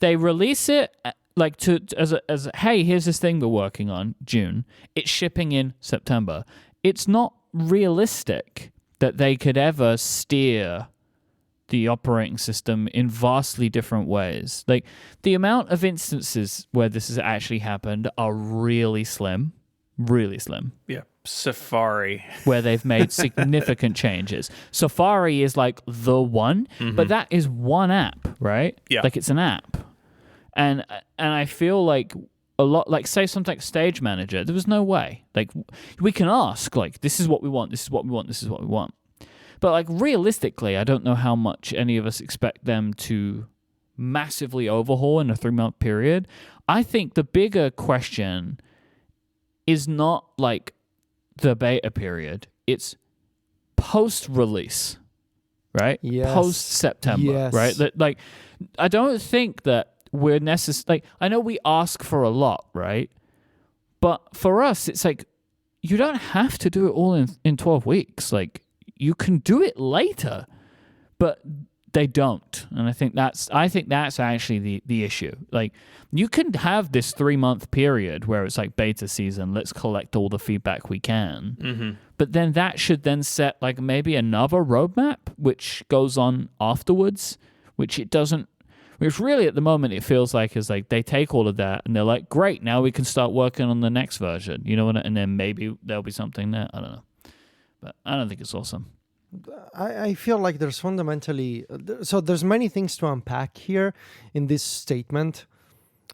they release it like as hey, here's this thing we're working on, June. It's shipping in September. It's not realistic that they could ever steer the operating system in vastly different ways. Like, the amount of instances where this has actually happened are really slim. Really slim. Yeah. Safari. Where they've made significant changes. Safari is like the one, but that is one app, right? Yeah. Like, it's an app. And I feel like a lot, like, say something like Stage Manager, there was no way. Like, we can ask, like, this is what we want, this is what we want, this is what we want. But, like, realistically, I don't know how much any of us expect them to massively overhaul in a 3-month period. I think the bigger question is not, like, the beta period. It's post-release, right? Yes. Post-September, Yes. right? Like, I don't think that we're necessary. Like, I know we ask for a lot, right? But for us, it's like you don't have to do it all in 12 weeks. Like, you can do it later, but they don't. And I think that's actually the issue. Like, you can have this 3-month period where it's like beta season, let's collect all the feedback we can. Mm-hmm. But then that should then set like maybe another roadmap which goes on afterwards, which it doesn't. Which really at the moment it feels like is like they take all of that and they're like, great, now we can start working on the next version. You know what? And then maybe there'll be something there. I don't know. But I don't think it's awesome. I feel like there's fundamentally... So there's many things to unpack here in this statement.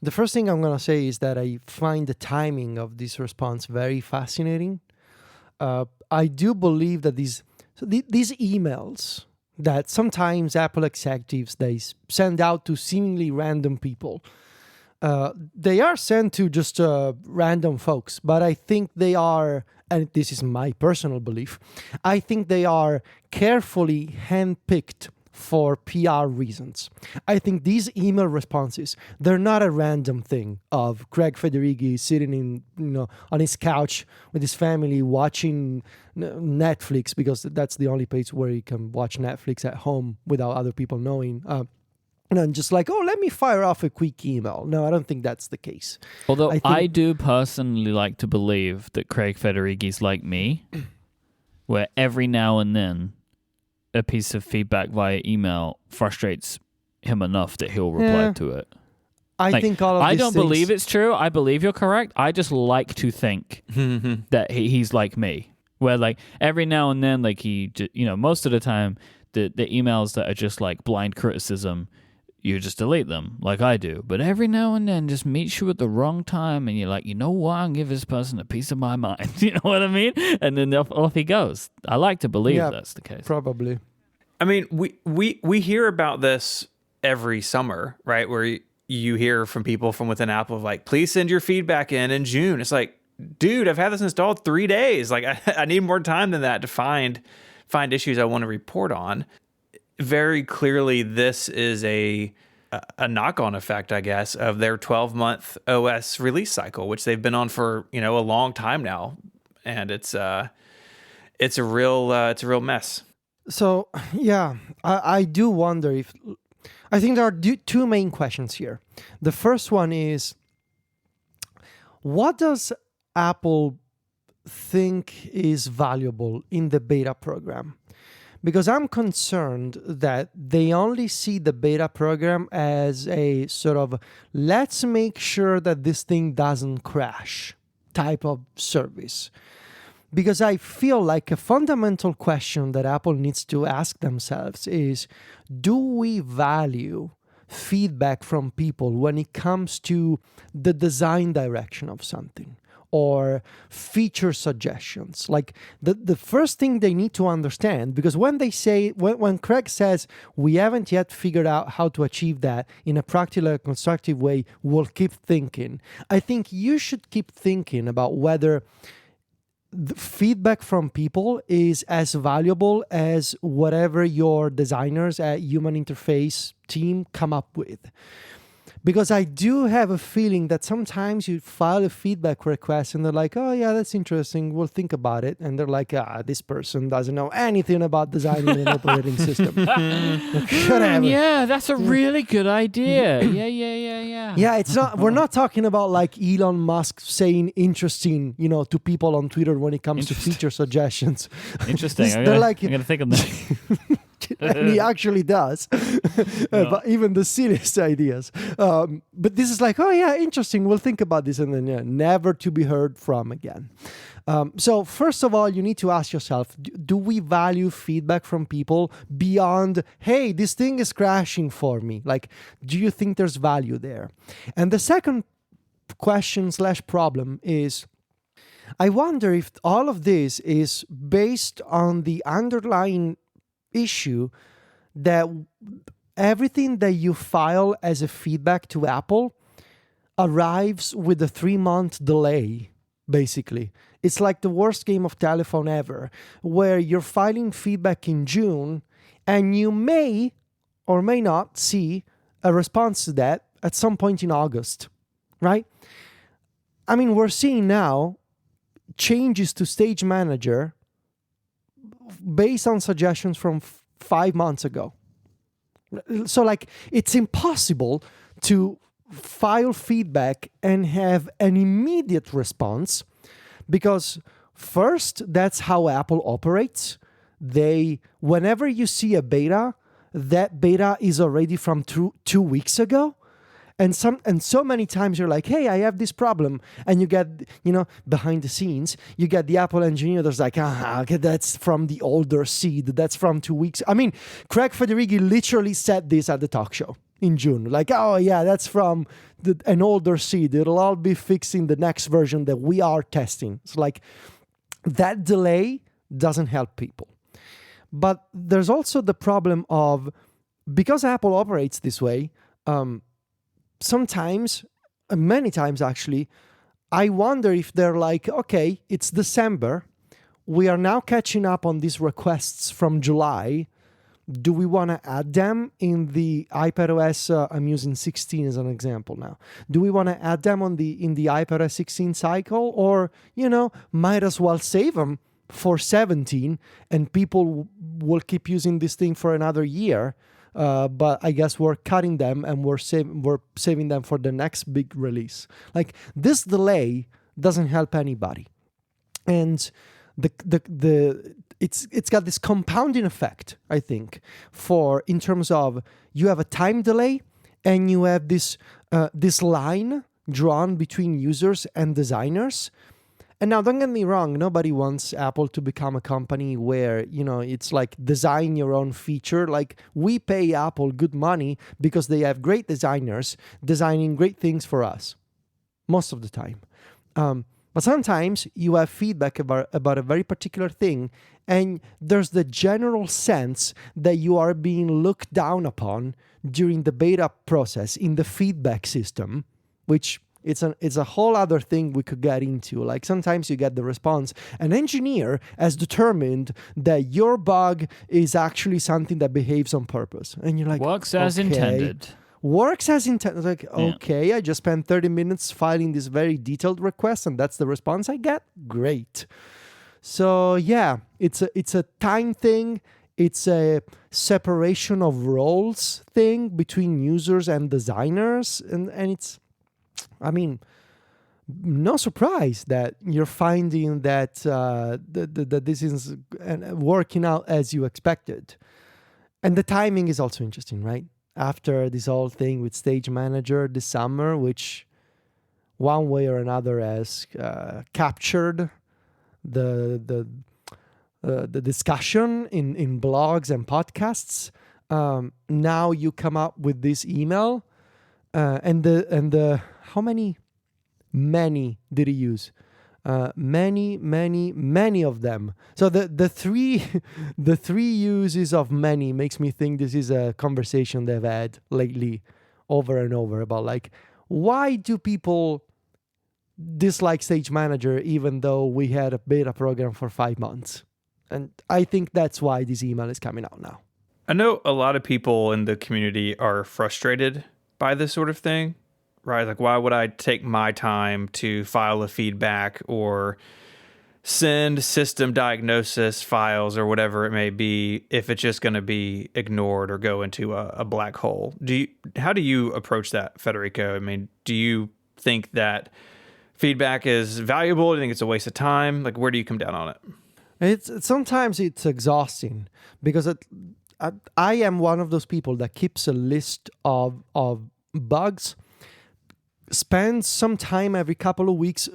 The first thing I'm going to say is that I find the timing of this response very fascinating. I do believe that these emails that sometimes Apple executives, they send out to seemingly random people, they are sent to just random folks, but I think they are, and this is my personal belief, I think they are carefully handpicked for PR reasons. I think these email responses, they're not a random thing of Craig Federighi sitting on his couch with his family watching Netflix, because that's the only place where you can watch Netflix at home without other people knowing. And just like, oh, let me fire off a quick email. No, I don't think that's the case. Although I do personally like to believe that Craig Federighi's like me, where every now and then a piece of feedback via email frustrates him enough that he'll reply to it. I think all of I these don't things... believe it's true. I believe you're correct. I just like to think that he's like me, where like every now and then, like most of the time, the emails that are just like blind criticism, you just delete them like I do. But every now and then just meets you at the wrong time and you're like, you know what? I'll give this person a piece of my mind. You know what I mean? And then off he goes. I like to believe that's the case. Probably. I mean, we hear about this every summer, right? Where you hear from people from within Apple of like, please send your feedback in June. It's like, dude, I've had this installed 3 days. Like I need more time than that to find issues I want to report on. Very clearly, this is a knock-on effect, I guess, of their 12-month OS release cycle, which they've been on for a long time now, and it's a real mess. So yeah, I do wonder if I think there are two main questions here. The first one is, what does Apple think is valuable in the beta program? Because I'm concerned that they only see the beta program as a sort of, let's make sure that this thing doesn't crash type of service. Because I feel like a fundamental question that Apple needs to ask themselves is, do we value feedback from people when it comes to the design direction of something? Or feature suggestions? Like the first thing they need to understand, because when they say, when Craig says, we haven't yet figured out how to achieve that in a practical, constructive way, we'll keep thinking. I think you should keep thinking about whether the feedback from people is as valuable as whatever your designers at Human Interface team come up with. Because I do have a feeling that sometimes you file a feedback request and they're like, oh yeah, that's interesting, we'll think about it. And they're like, this person doesn't know anything about designing an operating system. Yeah, that's a really good idea. Yeah. Yeah, it's not. We're not talking about like Elon Musk saying interesting, to people on Twitter when it comes to feature suggestions. Interesting. I'm gonna think of that. And he actually does. But even the silliest ideas. But this is like, oh yeah, interesting, we'll think about this, and then never to be heard from again. So first of all, you need to ask yourself, do we value feedback from people beyond, hey, this thing is crashing for me? Like, do you think there's value there? And the second question / problem is, I wonder if all of this is based on the underlying issue that everything that you file as a feedback to Apple arrives with a 3-month delay, basically. It's like the worst game of telephone ever, where you're filing feedback in June and you may or may not see a response to that at some point in August, right? I mean, we're seeing now changes to Stage Manager based on suggestions from 5 months ago. So like it's impossible to file feedback and have an immediate response, because first, that's how Apple operates. Whenever you see a beta, that beta is already from 2 weeks ago. And so many times you're like, hey, I have this problem. And you get, behind the scenes, you get the Apple engineer that's like, okay, that's from the older seed. That's from 2 weeks. I mean, Craig Federighi literally said this at the talk show in June. Like, oh, yeah, that's from an older seed. It'll all be fixed in the next version that we are testing. It's like that delay doesn't help people. But there's also the problem of, because Apple operates this way, sometimes, many times actually, I wonder if they're like, okay, it's December. We are now catching up on these requests from July. Do we want to add them in the iPadOS? I'm using 16 as an example now. Do we want to add them in the iPadOS 16 cycle? Or, might as well save them for 17 and people will keep using this thing for another year. But I guess we're cutting them and we're saving them for the next big release. Like, this delay doesn't help anybody, and it's got this compounding effect, I think, in terms of you have a time delay and you have this line drawn between users and designers. And now, don't get me wrong, nobody wants Apple to become a company where, it's like design your own feature. Like, we pay Apple good money because they have great designers designing great things for us, most of the time. But sometimes you have feedback about a very particular thing, and there's the general sense that you are being looked down upon during the beta process in the feedback system, which... It's a whole other thing we could get into. Like, sometimes you get the response, an engineer has determined that your bug is actually something that behaves on purpose. And you're like, works as intended. Works as intended. Like, okay, I just spent 30 minutes filing this very detailed request and that's the response I get? Great. So yeah, it's a time thing. It's a separation of roles thing between users and designers. And it's... I mean, no surprise that you're finding that that this is working out as you expected. And the timing is also interesting, right? After this whole thing with Stage Manager this summer, which one way or another has captured the discussion in blogs and podcasts, now you come up with this email. And the how many did he use? Many of them. So the three uses of many makes me think this is a conversation they've had lately over and over about, like, why do people dislike Stage Manager even though we had a beta program for 5 months? And I think that's why this email is coming out now. I know a lot of people in the community are frustrated by this sort of thing, right? Like, why would I take my time to file a feedback or send system diagnosis files or whatever it may be if it's just going to be ignored or go into a black hole? How do you approach that, Federico? I mean, do you think that feedback is valuable? Do you think it's a waste of time? Like, where do you come down on it? Sometimes it's exhausting because I am one of those people that keeps a list of bugs, spends some time every couple of weeks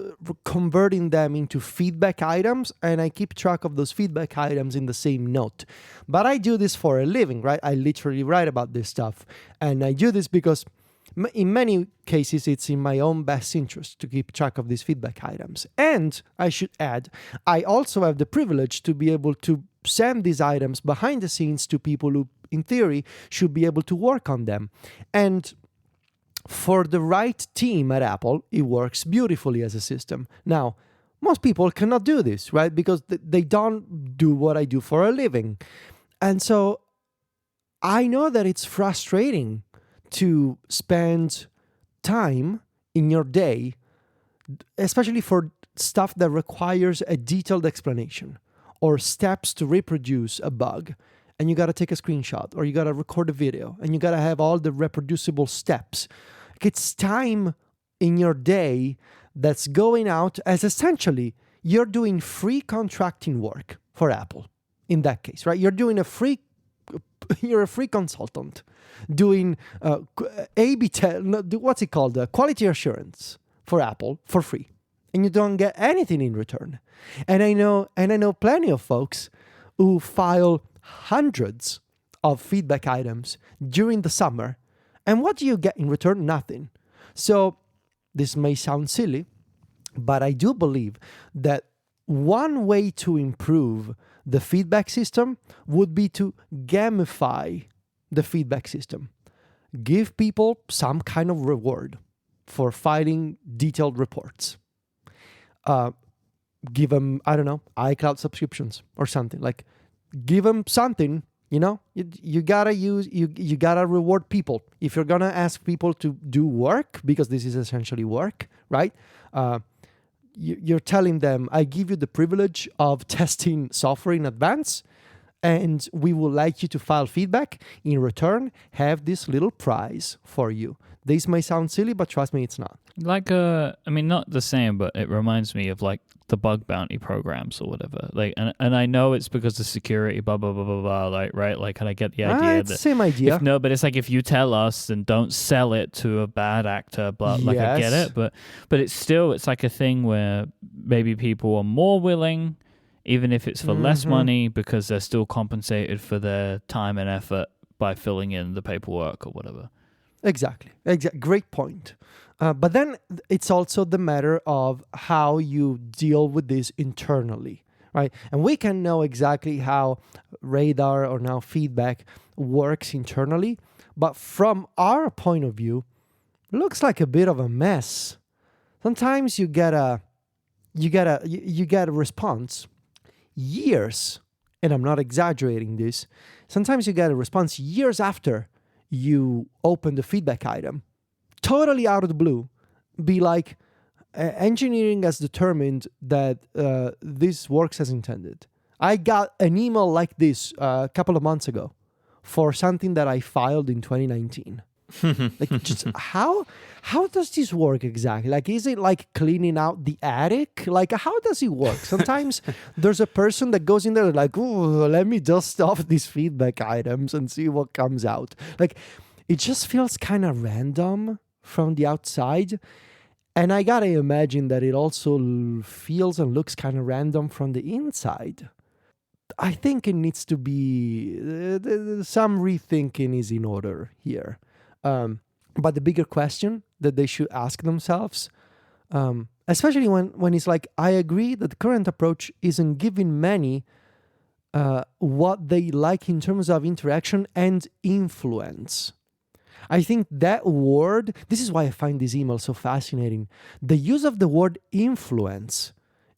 converting them into feedback items, and I keep track of those feedback items in the same note. But I do this for a living, right? I literally write about this stuff, and I do this because in many cases it's in my own best interest to keep track of these feedback items. And I should add, I also have the privilege to be able to send these items behind the scenes to people who, in theory, should be able to work on them. And for the right team at Apple, it works beautifully as a system. Now, most people cannot do this, right? Because they don't do what I do for a living. And so I know that it's frustrating to spend time in your day, especially for stuff that requires a detailed explanation or steps to reproduce a bug, and you got to take a screenshot or you got to record a video and you got to have all the reproducible steps. It's time in your day that's going out as essentially you're doing free contracting work for Apple in that case, right? You're a free consultant doing A/B what's it called? Quality assurance for Apple for free. And you don't get anything in return. And I know plenty of folks who file hundreds of feedback items during the summer. And what do you get in return? Nothing. So this may sound silly, but I do believe that one way to improve the feedback system would be to gamify the feedback system. Give people some kind of reward for filing detailed reports. Give them, I don't know, iCloud subscriptions or something. Like, give them something. You gotta reward people. If you're gonna ask people to do work, because this is essentially work, right? You're telling them, I give you the privilege of testing software in advance, and we would like you to file feedback. In return, have this little prize for you. This may sound silly, but trust me, it's not. Like, not the same, but it reminds me of like the bug bounty programs or whatever. Like, and I know it's because of security, blah, blah, blah, blah, blah, like, right? Like, and I get the idea. It's the same idea. But it's like if you tell us and don't sell it to a bad actor, blah, like I get it. But it's like a thing where maybe people are more willing, even if it's for less money, because they're still compensated for their time and effort by filling in the paperwork or whatever. Exactly. Great point. But then it's also the matter of how you deal with this internally, right? And we can know exactly how radar or now feedback works internally, but from our point of view, it looks like a bit of a mess. Sometimes you get a response years, and I'm not exaggerating this. Sometimes you get a response years after you open the feedback item, totally out of the blue, be like, engineering has determined that this works as intended. I got an email like this a couple of months ago for something that I filed in 2019. Like, just how does this work exactly? Like, is it like cleaning out the attic? Like, how does it work? Sometimes there's a person that goes in there like, ooh, let me dust off these feedback items and see what comes out. Like, it just feels kind of random from the outside. And I gotta imagine that it also feels and looks kind of random from the inside. I think it needs to be some rethinking is in order here. But the bigger question that they should ask themselves, especially when it's like, I agree that the current approach isn't giving many what they like in terms of interaction and influence. I think that word, this is why I find this email so fascinating. The use of the word influence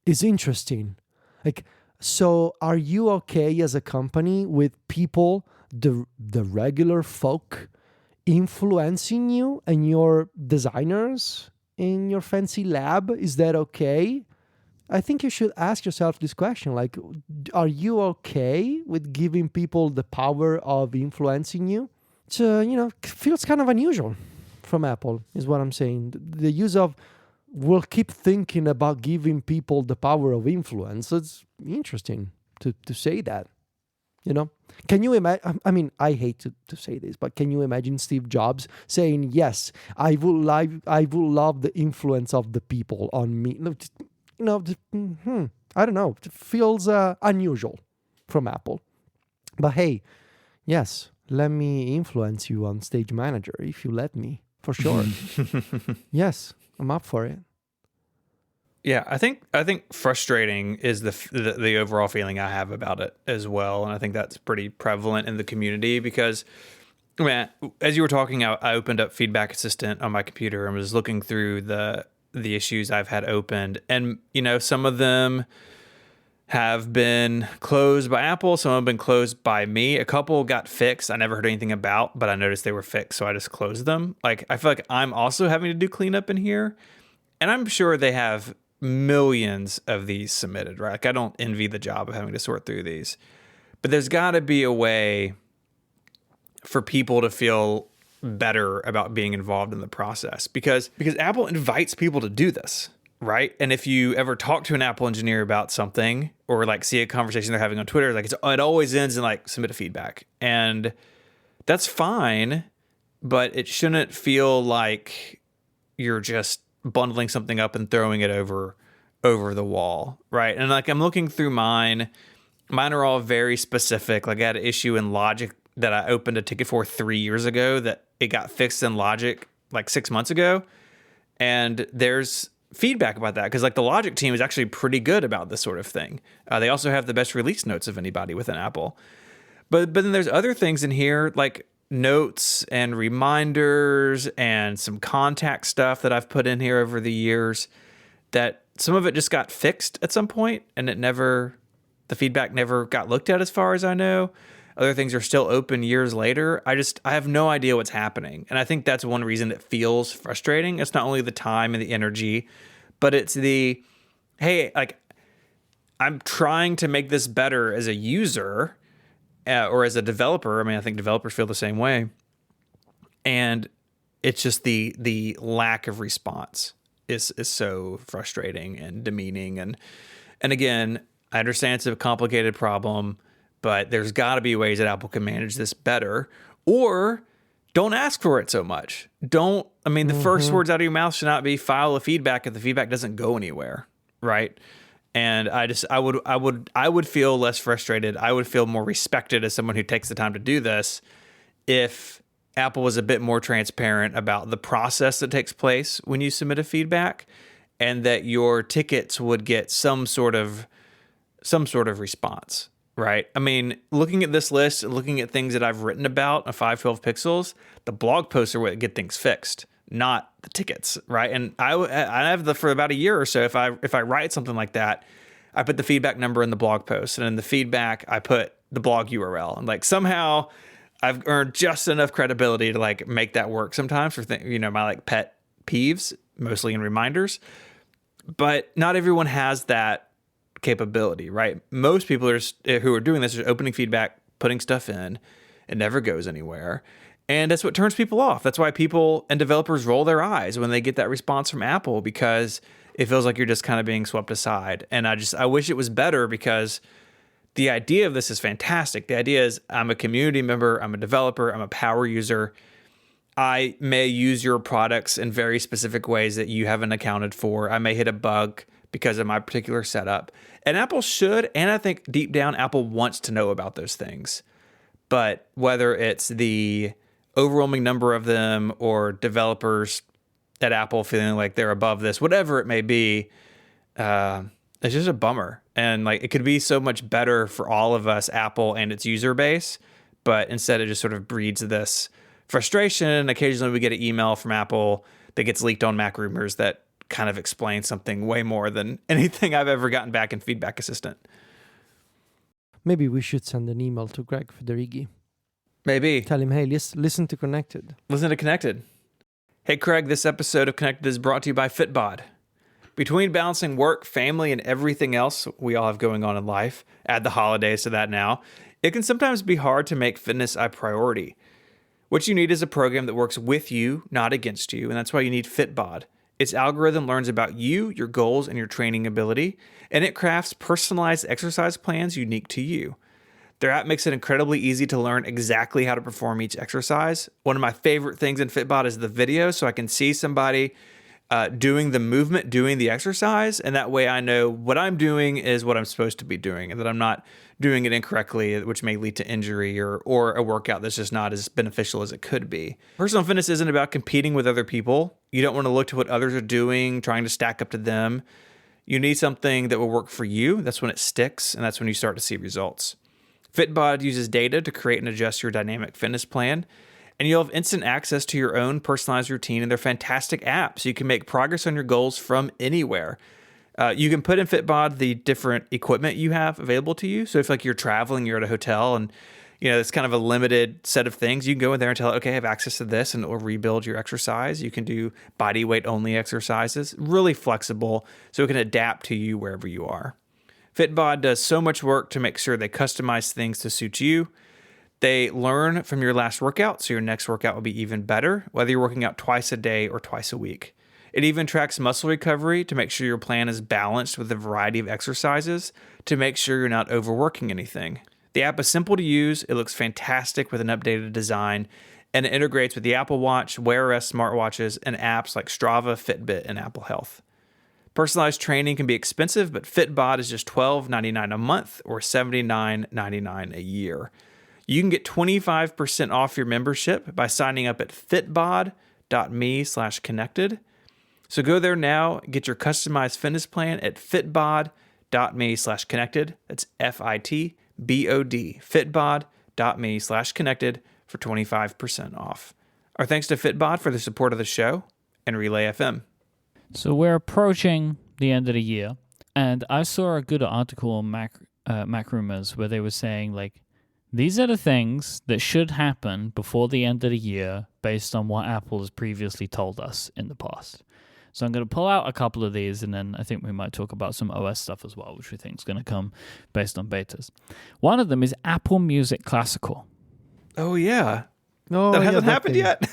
is interesting. Like, so are you okay as a company with people, the regular folk, influencing you and your designers in your fancy lab? Is that okay? I think you should ask yourself this question, like, are you okay with giving people the power of influencing you? It feels kind of unusual from Apple, is what I'm saying. The use of, we'll keep thinking about giving people the power of influence. It's interesting to say that. Can you imagine? I mean, I hate to say this, but can you imagine Steve Jobs saying, "Yes, I will love the influence of the people on me"? I don't know. It feels unusual from Apple. But hey, yes, let me influence you on Stage Manager if you let me, for sure. Yes, I'm up for it. Yeah, I think frustrating is the overall feeling I have about it as well, and I think that's pretty prevalent in the community because, man, as you were talking, I opened up Feedback Assistant on my computer and was looking through the issues I've had opened, and some of them have been closed by Apple, some have been closed by me. A couple got fixed I never heard anything about, but I noticed they were fixed, so I just closed them. Like, I feel like I'm also having to do cleanup in here, and I'm sure they have millions of these submitted, right? Like I don't envy the job of having to sort through these. But there's got to be a way for people to feel better about being involved in the process because Apple invites people to do this, right? And if you ever talk to an Apple engineer about something or like see a conversation they're having on Twitter, like it always ends in like submit a feedback. And that's fine, but it shouldn't feel like you're just bundling something up and throwing it over the wall, right? And like I'm looking through mine are all very specific. Like I had an issue in Logic that I opened a ticket for 3 years ago that it got fixed in Logic like 6 months ago. And there's feedback about that because like the Logic team is actually pretty good about this sort of thing. They also have the best release notes of anybody within Apple. But then there's other things in here like notes and reminders and some contact stuff that I've put in here over the years that some of it just got fixed at some point and the feedback never got looked at as far as I know. Other things are still open years later. I have no idea what's happening. And I think that's one reason it feels frustrating. It's not only the time and the energy, but it's hey, like I'm trying to make this better as a user or as a developer. I mean, I think developers feel the same way. And it's just the lack of response is so frustrating and demeaning. And again, I understand it's a complicated problem, but there's got to be ways that Apple can manage this better, or don't ask for it so much. The first words out of your mouth should not be file a feedback if the feedback doesn't go anywhere, right? And I would feel less frustrated. I would feel more respected as someone who takes the time to do this if Apple was a bit more transparent about the process that takes place when you submit a feedback, and that your tickets would get some sort of response, right? I mean, looking at this list and looking at things that I've written about on 512 Pixels, the blog posts are what get things fixed, not the tickets, right? And I have for about a year or so, if I write something like that, I put the feedback number in the blog post, and in the feedback, I put the blog URL. And like somehow I've earned just enough credibility to like make that work sometimes for my like pet peeves, mostly in reminders. But not everyone has that capability, right? Most people who are doing this are opening feedback, putting stuff in. It never goes anywhere. And that's what turns people off. That's why people and developers roll their eyes when they get that response from Apple, because it feels like you're just kind of being swept aside. And I wish it was better, because the idea of this is fantastic. The idea is I'm a community member, I'm a developer, I'm a power user. I may use your products in very specific ways that you haven't accounted for. I may hit a bug because of my particular setup. And Apple should, and I think deep down, Apple wants to know about those things. But whether it's the overwhelming number of them or developers at Apple feeling like they're above this, whatever it may be, it's just a bummer. And like it could be so much better for all of us, Apple and its user base, but instead it just sort of breeds this frustration. Occasionally we get an email from Apple that gets leaked on Mac Rumors that kind of explains something way more than anything I've ever gotten back in Feedback Assistant. Maybe we should send an email to Greg Federighi. Maybe. Tell him, hey, listen to Connected. Listen to Connected. Hey, Craig, this episode of Connected is brought to you by Fitbod. Between balancing work, family, and everything else we all have going on in life, add the holidays to that now, it can sometimes be hard to make fitness a priority. What you need is a program that works with you, not against you, and that's why you need Fitbod. Its algorithm learns about you, your goals, and your training ability, and it crafts personalized exercise plans unique to you. Their app makes it incredibly easy to learn exactly how to perform each exercise. One of my favorite things in Fitbod is the video, so I can see somebody doing the movement, doing the exercise, and that way I know what I'm doing is what I'm supposed to be doing, and that I'm not doing it incorrectly, which may lead to injury or a workout that's just not as beneficial as it could be. Personal fitness isn't about competing with other people. You don't want to look to what others are doing, trying to stack up to them. You need something that will work for you. That's when it sticks, and that's when you start to see results. Fitbod uses data to create and adjust your dynamic fitness plan, and you'll have instant access to your own personalized routine in their fantastic app, so you can make progress on your goals from anywhere. You can put in Fitbod the different equipment you have available to you. So if like you're traveling, you're at a hotel and It's kind of a limited set of things. You can go in there and tell it, okay, I have access to this, and it will rebuild your exercise. You can do body weight only exercises, really flexible, so it can adapt to you wherever you are. Fitbod does so much work to make sure they customize things to suit you. They learn from your last workout, so your next workout will be even better, whether you're working out twice a day or twice a week. It even tracks muscle recovery to make sure your plan is balanced with a variety of exercises to make sure you're not overworking anything. The app is simple to use, it looks fantastic with an updated design, and it integrates with the Apple Watch, Wear OS smartwatches, and apps like Strava, Fitbit, and Apple Health. Personalized training can be expensive, but Fitbod is just $12.99 a month or $79.99 a year. You can get 25% off your membership by signing up at fitbod.me/connected. So go there now, get your customized fitness plan at fitbod.me/connected. That's FITBOD, fitbod.me/connected for 25% off. Our thanks to Fitbod for the support of the show and Relay FM. So we're approaching the end of the year, and I saw a good article on Mac Rumors where they were saying, like, these are the things that should happen before the end of the year based on what Apple has previously told us in the past. So I'm going to pull out a couple of these, and then I think we might talk about some OS stuff as well, which we think is going to come based on betas. One of them is Apple Music Classical. Oh, yeah. No, That hasn't happened yet.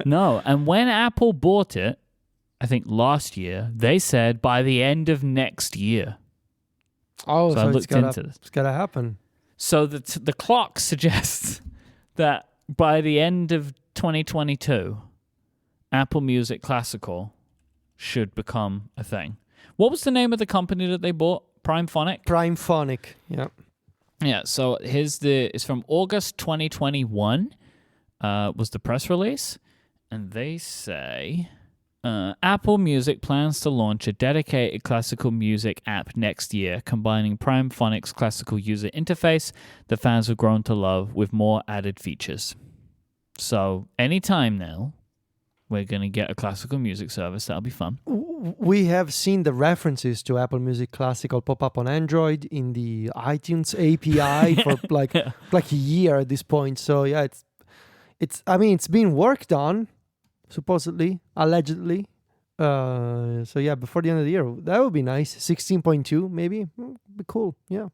No, and when Apple bought it, I think last year, they said by the end of next year. Oh, So I looked into this. It's gotta happen. So the clock suggests that by the end of 2022, Apple Music Classical should become a thing. What was the name of the company that they bought? Primephonic? Primephonic, yeah. Yeah, so it's from August 2021 was the press release, and they say Apple Music plans to launch a dedicated classical music app next year, combining Primephonic's classical user interface that fans have grown to love with more added features. So anytime now, we're going to get a classical music service. That'll be fun. We have seen the references to Apple Music Classical pop up on Android in the iTunes API for like a year at this point. So yeah, it's been worked on, supposedly, allegedly. So yeah, before the end of the year, that would be nice. 16.2 maybe, be cool. Yeah.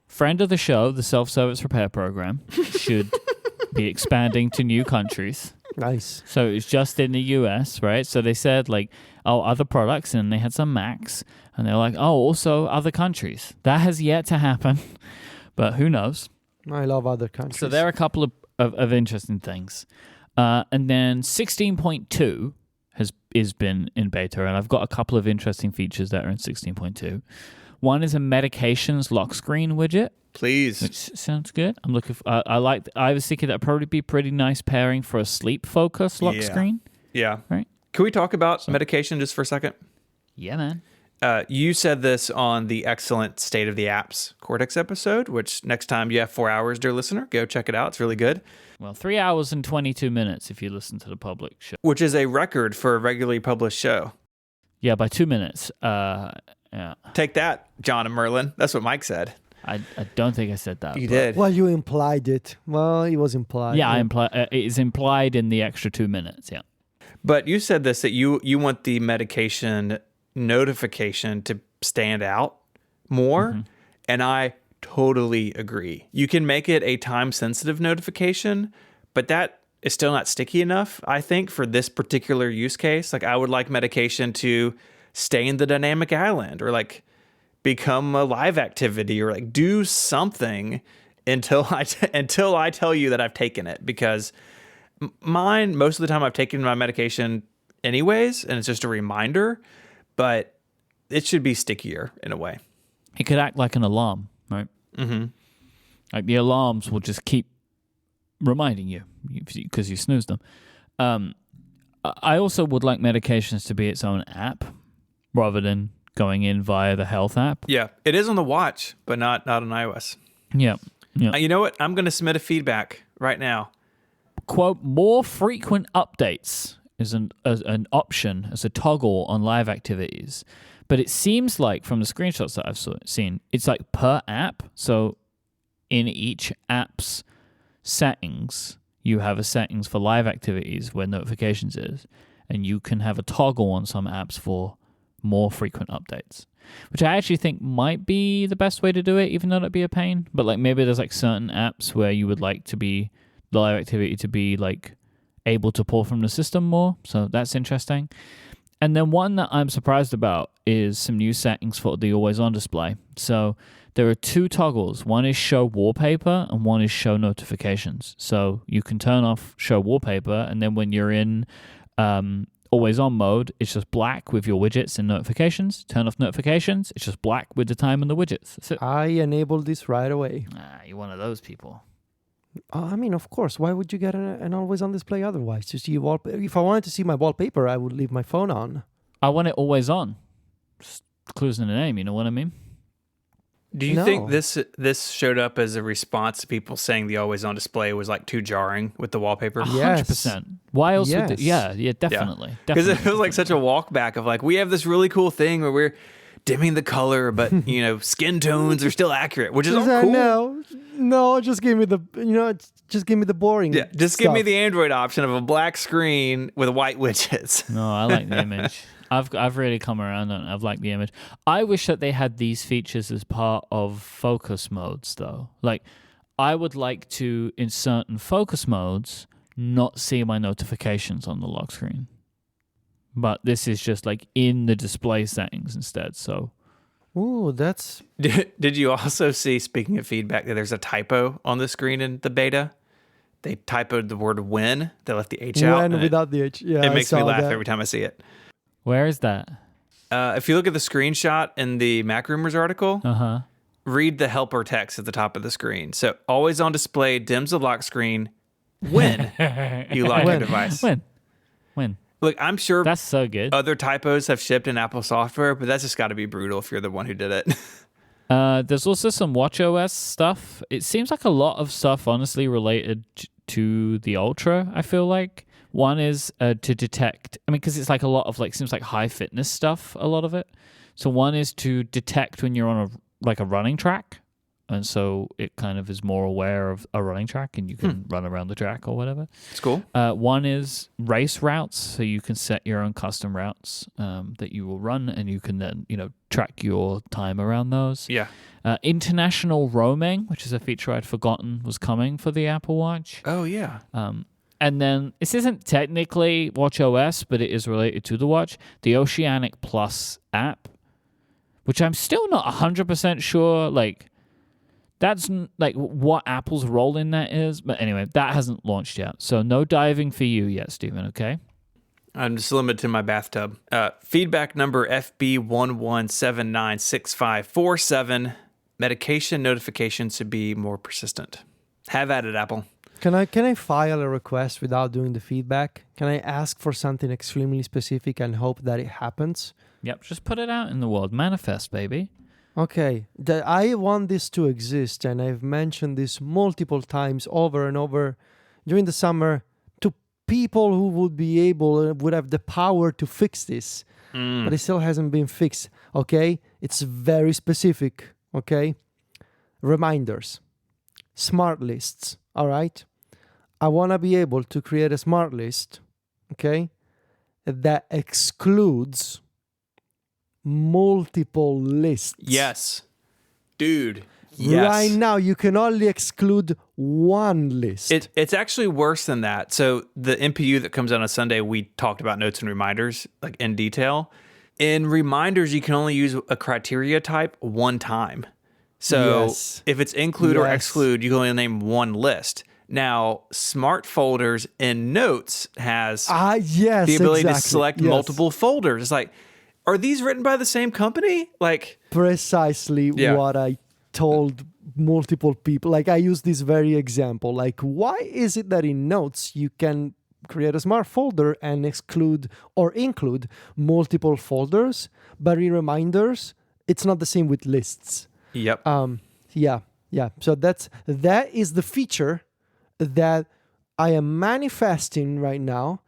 Friend of the show, the self-service repair program should be expanding to new countries. Nice. So it's just in the US, right? So they said like, oh, other products, and they had some Macs, and they're like, oh, also other countries. That has yet to happen, but who knows? I love other countries. So there are a couple of interesting things. And then 16.2 is been in beta, and I've got a couple of interesting features that are in 16.2. One is a medications lock screen widget. Please. Which sounds good. I'm looking for, I was thinking that'd probably be pretty nice pairing for a sleep focus lock screen. Yeah. Right. Can we talk about medication just for a second? Yeah, man. You said this on the excellent State of the Apps Cortex episode, which next time you have 4 hours, dear listener, go check it out. It's really good. Well, 3 hours and 22 minutes if you listen to the public show. Which is a record for a regularly published show. Yeah, by 2 minutes. Yeah. Take that, John and Merlin. That's what Mike said. I don't think I said that. You did. Well, you implied it. Well, it was implied. Yeah, it is implied in the extra 2 minutes, yeah. But you said this, that you want the medication notification to stand out more, and I totally agree. You can make it a time-sensitive notification, but that is still not sticky enough, I think, for this particular use case. Like, I would like medication to stay in the dynamic island, or like become a live activity, or like do something until I tell you that I've taken it, because mine, most of the time I've taken my medication anyways, and it's just a reminder, but it should be stickier in a way. It could act like an alarm, right? Mm-hmm. Like the alarms will just keep reminding you because you snooze them. I also would like medications to be its own app rather than going in via the health app. Yeah, it is on the watch, but not on iOS. Yeah. You know what? I'm going to submit a feedback right now. Quote, more frequent updates is an option as a toggle on live activities. But it seems like from the screenshots that I've seen, it's like per app. So in each app's settings, you have a settings for live activities where notifications is, and you can have a toggle on some apps for more frequent updates, which I actually think might be the best way to do it, even though it'd be a pain. But like maybe there's like certain apps where you would like to be the live activity to be like able to pull from the system more. So that's interesting. And then one that I'm surprised about is some new settings for the always on display. So there are two toggles. One is show wallpaper and one is show notifications. So you can turn off show wallpaper, and then when you're in always on mode, it's just black with your widgets and notifications. Turn off notifications, it's just black with the time and the widgets. That's it. I enabled this right away. You're one of those people. I mean, of course. Why would you get an always on display otherwise? To see wallpaper. If I wanted to see my wallpaper, I would leave my phone on. I want it always on. Just clues in the name, you know what I mean? Do you No. think this showed up as a response to people saying the always on display was like too jarring with the wallpaper? Yes. 100%. Why else would Yes. yeah, definitely. Because it Definitely. feels like such a walk back of like, we have this really cool thing where we're dimming the color, but skin tones are still accurate, which is all cool. No, just give me the just give me the boring. Yeah, just give me stuff. the Android option of a black screen with white widgets. No, I like the image. I've really come around on it. I've liked the image. I wish that they had these features as part of focus modes, though. Like, I would like to, in certain focus modes, not see my notifications on the lock screen. But this is just like in the display settings instead. So, Ooh, that's Did you also see, speaking of feedback, that there's a typo on the screen in the beta? They typoed the word when. They left the H out. when and without the H. Yeah, it I makes me saw laugh that. every time I see it. where is that? If you look at the screenshot in the Mac Rumors article, Uh-huh. read the helper text at the top of the screen. So, always on display dims the lock screen when you lock your When? device. When? Look, I'm sure That's so good. other typos have shipped in Apple software, but that's just got to be brutal if you're the one who did it. There's also some watchOS stuff. It seems like a lot of stuff, honestly, related to the Ultra, I feel like. One is to detect, because it's like a lot of seems like high fitness stuff, a lot of it. So one is to detect when you're on a running track. And so it kind of is more aware of a running track and you can run around the track or whatever. It's cool. One is race routes. So you can set your own custom routes that you will run and you can then, track your time around those. Yeah. International roaming, which is a feature I'd forgotten was coming for the Apple Watch. Oh, yeah. And then this isn't technically watchOS, but it is related to the watch. The Oceanic Plus app, which I'm still not 100% sure, that's what Apple's role in that is. But anyway, that hasn't launched yet. So no diving for you yet, Stephen, okay? I'm just limited to my bathtub. Feedback number FB11796547. Medication notifications should be more persistent. Have at it, Apple. Can I file a request without doing the feedback? Can I ask for something extremely specific and hope that it happens? Yep, just put it out in the world. Manifest, baby. Okay, I want this to exist, and I've mentioned this multiple times over and over during the summer to people who would have the power to fix this, but it still hasn't been fixed. Okay, it's very specific. Okay, reminders, smart lists. All right, I want to be able to create a smart list. Okay, that excludes multiple lists. Yes. Dude. Yes. Right now, you can only exclude one list. It's actually worse than that. So the MPU that comes out on Sunday, we talked about notes and reminders in detail. In reminders, you can only use a criteria type one time. So Yes. if it's include or Yes. exclude, you can only name one list. Now, smart folders in notes has Yes, the ability exactly. to select Yes. multiple folders. It's like, are these written by the same company? Precisely Yeah. what I told multiple people. I use this very example. Why is it that in notes you can create a smart folder and exclude or include multiple folders, but in reminders, it's not the same with lists. Yep. Yeah. So that is the feature that I am manifesting right now.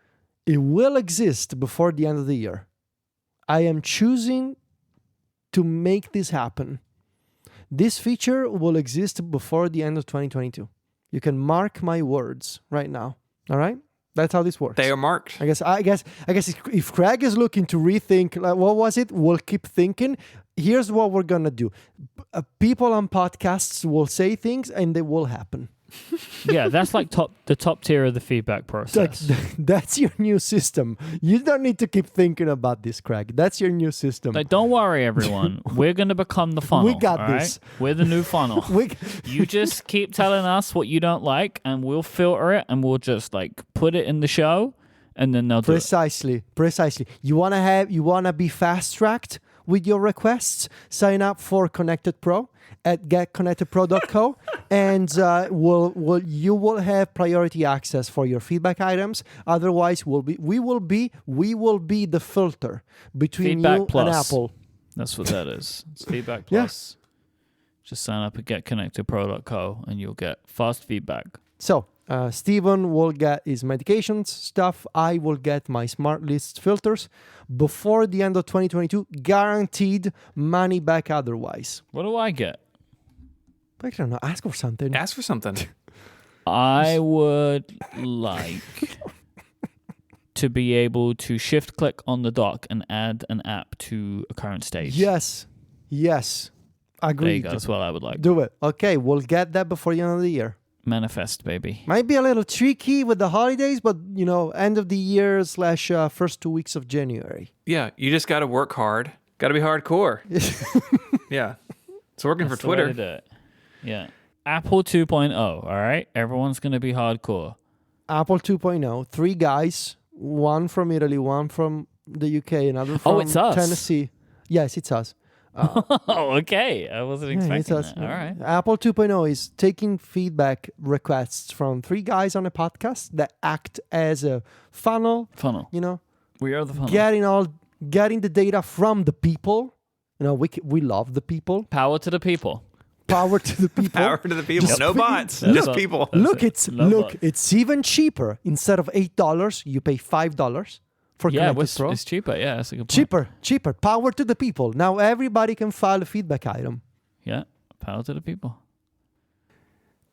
It will exist before the end of the year. I am choosing to make this happen. This feature will exist before the end of 2022. You can mark my words right now. All right? That's how this works. They are marked. I guess if Craig is looking to rethink, like, what was it? We'll keep thinking. Here's what we're gonna do. People on podcasts will say things, and they will happen. Yeah, that's like the top tier of the feedback process. That's your new system. You don't need to keep thinking about this, Craig. That's your new system. Like, don't worry, everyone. We're going to become the funnel. We got all this. Right? We're the new funnel. You just keep telling us what you don't like, and we'll filter it, and we'll just like put it in the show, and then they'll do it. Precisely. You wanna be fast tracked with your requests? Sign up for Connected Pro at getconnectedpro.co, and you will have priority access for your feedback items. Otherwise, we will be the filter between Feedback you Plus. and Apple. That's what that is. It's Feedback Plus. Just sign up at getconnectedpro.co, and you'll get fast feedback. So, Steven will get his medications stuff. I will get my smart list filters before the end of 2022. Guaranteed money back otherwise. What do I get? I don't know. Ask for something. Ask for something. I would like to be able to shift click on the dock and add an app to a current stage. Yes. Agreed. There you go. That's what I would like. Do it. Okay, we'll get that before the end of the year. Manifest, baby. Might be a little tricky with the holidays, but end of the year / first 2 weeks of January. Yeah, you just got to work hard. Got to be hardcore. Yeah. It's working That's for Twitter. the way to do it. Yeah. Apple 2.0, all right? Everyone's going to be hardcore. Apple 2.0, 3 guys, one from Italy, one from the UK, another from it's us. Tennessee. Yes, it's us. Oh, okay. I wasn't expecting that. All right. Apple 2.0 is taking feedback requests from 3 guys on a podcast that act as a funnel. We are the funnel. Getting the data from the people. We love the people. Power to the people. Power to the people. Power to the people. No bots. That's Just what- people. It's even cheaper. Instead of $8, you pay $5 for Connected Pro. It's cheaper. Yeah, that's a good point. Cheaper. Power to the people. Now everybody can file a feedback item. Yeah, power to the people.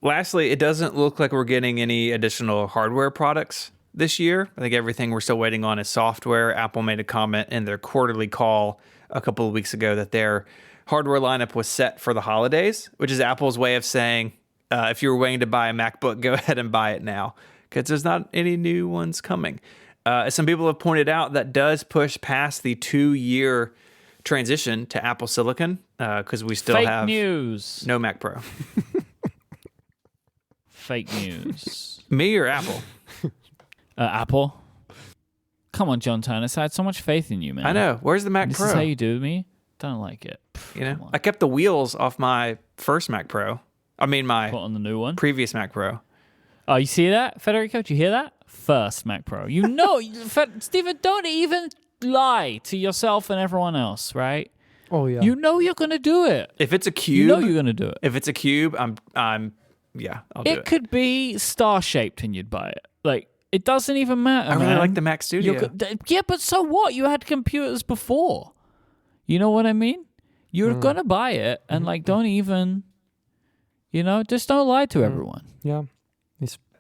Lastly, it doesn't look like we're getting any additional hardware products this year. I think everything we're still waiting on is software. Apple made a comment in their quarterly call a couple of weeks ago that their hardware lineup was set for the holidays, which is Apple's way of saying, if you were waiting to buy a MacBook, go ahead and buy it now, because there's not any new ones coming. As some people have pointed out, that does push past the 2-year transition to Apple Silicon, because we still Fake have news. no Mac Pro. Fake news. Me or Apple? Apple. Come on, John Turnus. I had so much faith in you, man. I know. Where's the Mac This Pro? is how you do me? Don't like it. Come on. I kept the wheels off my first Mac Pro. I mean, my Put on the new one. previous Mac Pro. Oh, you see that, Federico? Did you hear that? First Mac Pro. Stephen, don't even lie to yourself and everyone else, right? Oh yeah. You know you're gonna do it. If it's a cube, You know you're gonna do it. If it's a cube, I'll do it. It could be star shaped and you'd buy it. Like, it doesn't even matter. I really man. like the Mac Studio. Yeah, but so what? You had computers before. You know what I mean? You're gonna buy it, and don't even, just don't lie to everyone. Yeah.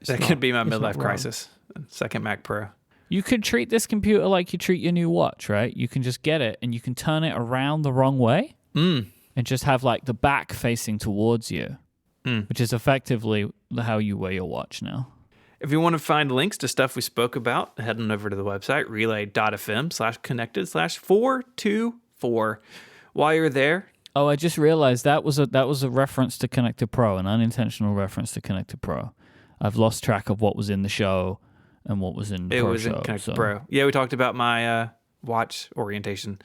That could be my it's not midlife wrong. crisis. Second Mac Pro. You could treat this computer like you treat your new watch, right? You can just get it, and you can turn it around the wrong way, and just have the back facing towards you, which is effectively how you wear your watch now. If you want to find links to stuff we spoke about, head on over to the website, relay.fm/connected/424. While you're there, Oh, I just realized that was a reference to Connected Pro, an unintentional reference to Connected Pro. I've lost track of what was in the show and what was in the it Pro was show. in Connected so. Pro. Yeah, we talked about my watch orientation.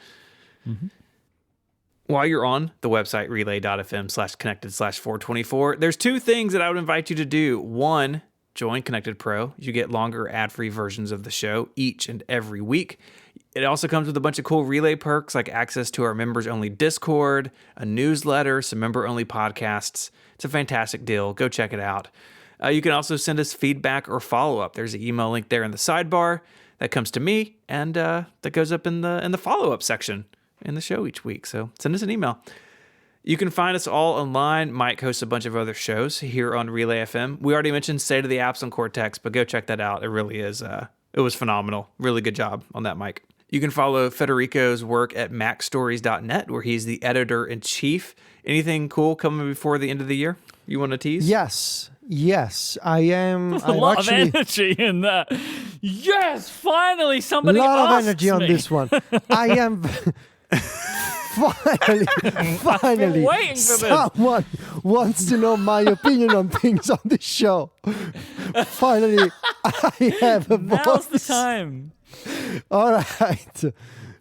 While you're on the website, relay.fm/connected/424, there's 2 things that I would invite you to do. 1, join Connected Pro. You get longer ad-free versions of the show each and every week. It also comes with a bunch of cool Relay perks like access to our members-only Discord, a newsletter, some member-only podcasts. It's a fantastic deal. Go check it out. You can also send us feedback or follow-up. There's an email link there in the sidebar that comes to me, and that goes up in the follow-up section in the show each week. So send us an email. You can find us all online. Mike hosts a bunch of other shows here on Relay FM. We already mentioned State of the Apps on Cortex, but go check that out. It really is. It was phenomenal. Really good job on that, Mike. You can follow Federico's work at macstories.net, where he's the editor-in-chief. Anything cool coming before the end of the year you want to tease? Yes, I am. There's a lot of energy in that. Yes, finally somebody A lot of asked energy on me. this one. I am. Finally, been waiting for this. someone wants to know my opinion on things on this show. Finally, I have a voice. Now's the time. All right.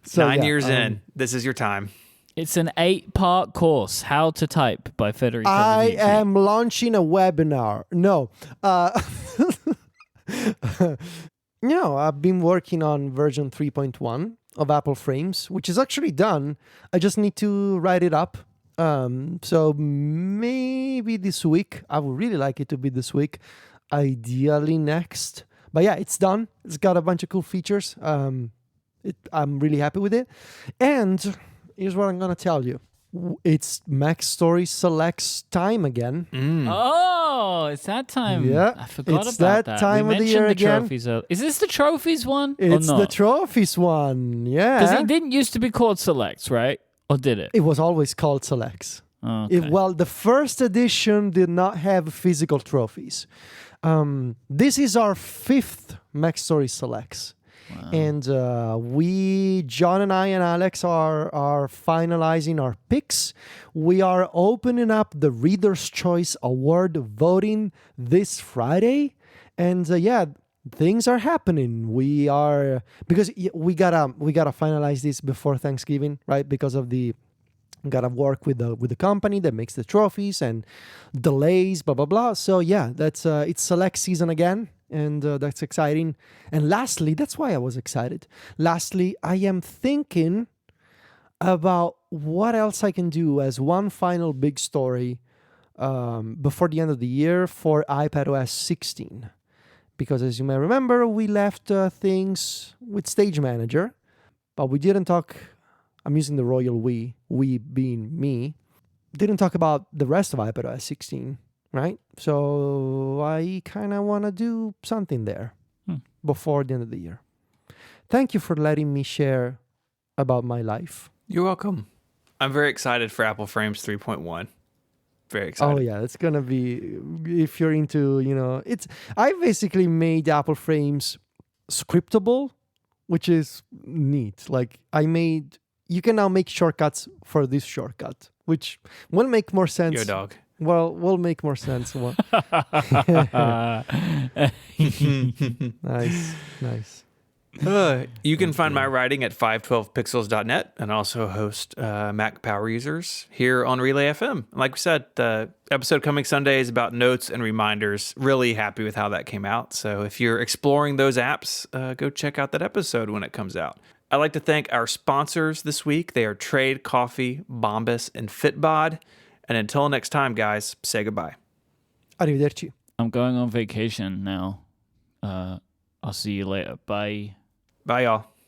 So, 9 years in. This is your time. It's an 8-part course, How to Type by Federico I Vivici. am launching a webinar. No. I've been working on version 3.1 of Apple Frames, which is actually done. I just need to write it up. So maybe this week. I would really like it to be this week. Ideally next. But yeah, it's done. It's got a bunch of cool features. I'm really happy with it. And here's what I'm going to tell you. It's Mac Story Selects time again. Oh, it's that time. Yeah, I forgot it's about that time we of the year mentioned again. Trophies earlier. Is this the trophies one? It's or the not? trophies one. Yeah. Because it didn't used to be called Selects, right? Or did it? It was always called Selects. Oh, okay. Well, the first edition did not have physical trophies. This is our 5th Mac Story Selects. Wow. And John and I and Alex are finalizing our picks. We are opening up the Reader's Choice Award voting this Friday. And things are happening. Because we gotta finalize this before Thanksgiving, right? Because of gotta work with the company that makes the trophies and delays, blah blah blah. So that's it's select season again. And that's exciting. And lastly, that's why I was excited. Lastly, I am thinking about what else I can do as one final big story before the end of the year for iPadOS 16. Because as you may remember, we left things with Stage Manager, but we didn't talk. I'm using the royal we being me. Didn't talk about the rest of iPadOS 16. Right? So I kind of want to do something there before the end of the year. Thank you for letting me share about my life. You're welcome. I'm very excited for Apple Frames 3.1. Very excited. Oh yeah, it's going to be, if you're into, I basically made Apple Frames scriptable, which is neat. Like you can now make shortcuts for this shortcut, which will make more sense. Yo, dog. Well, will make more sense. Nice. You can find my writing at 512pixels.net and also host Mac Power Users here on Relay FM. Like we said, the episode coming Sunday is about notes and reminders. Really happy with how that came out. So if you're exploring those apps, go check out that episode when it comes out. I'd like to thank our sponsors this week. They are Trade Coffee, Bombas, and Fitbod. And until next time, guys, say goodbye. Arrivederci. I'm going on vacation now. I'll see you later. Bye. Bye, y'all.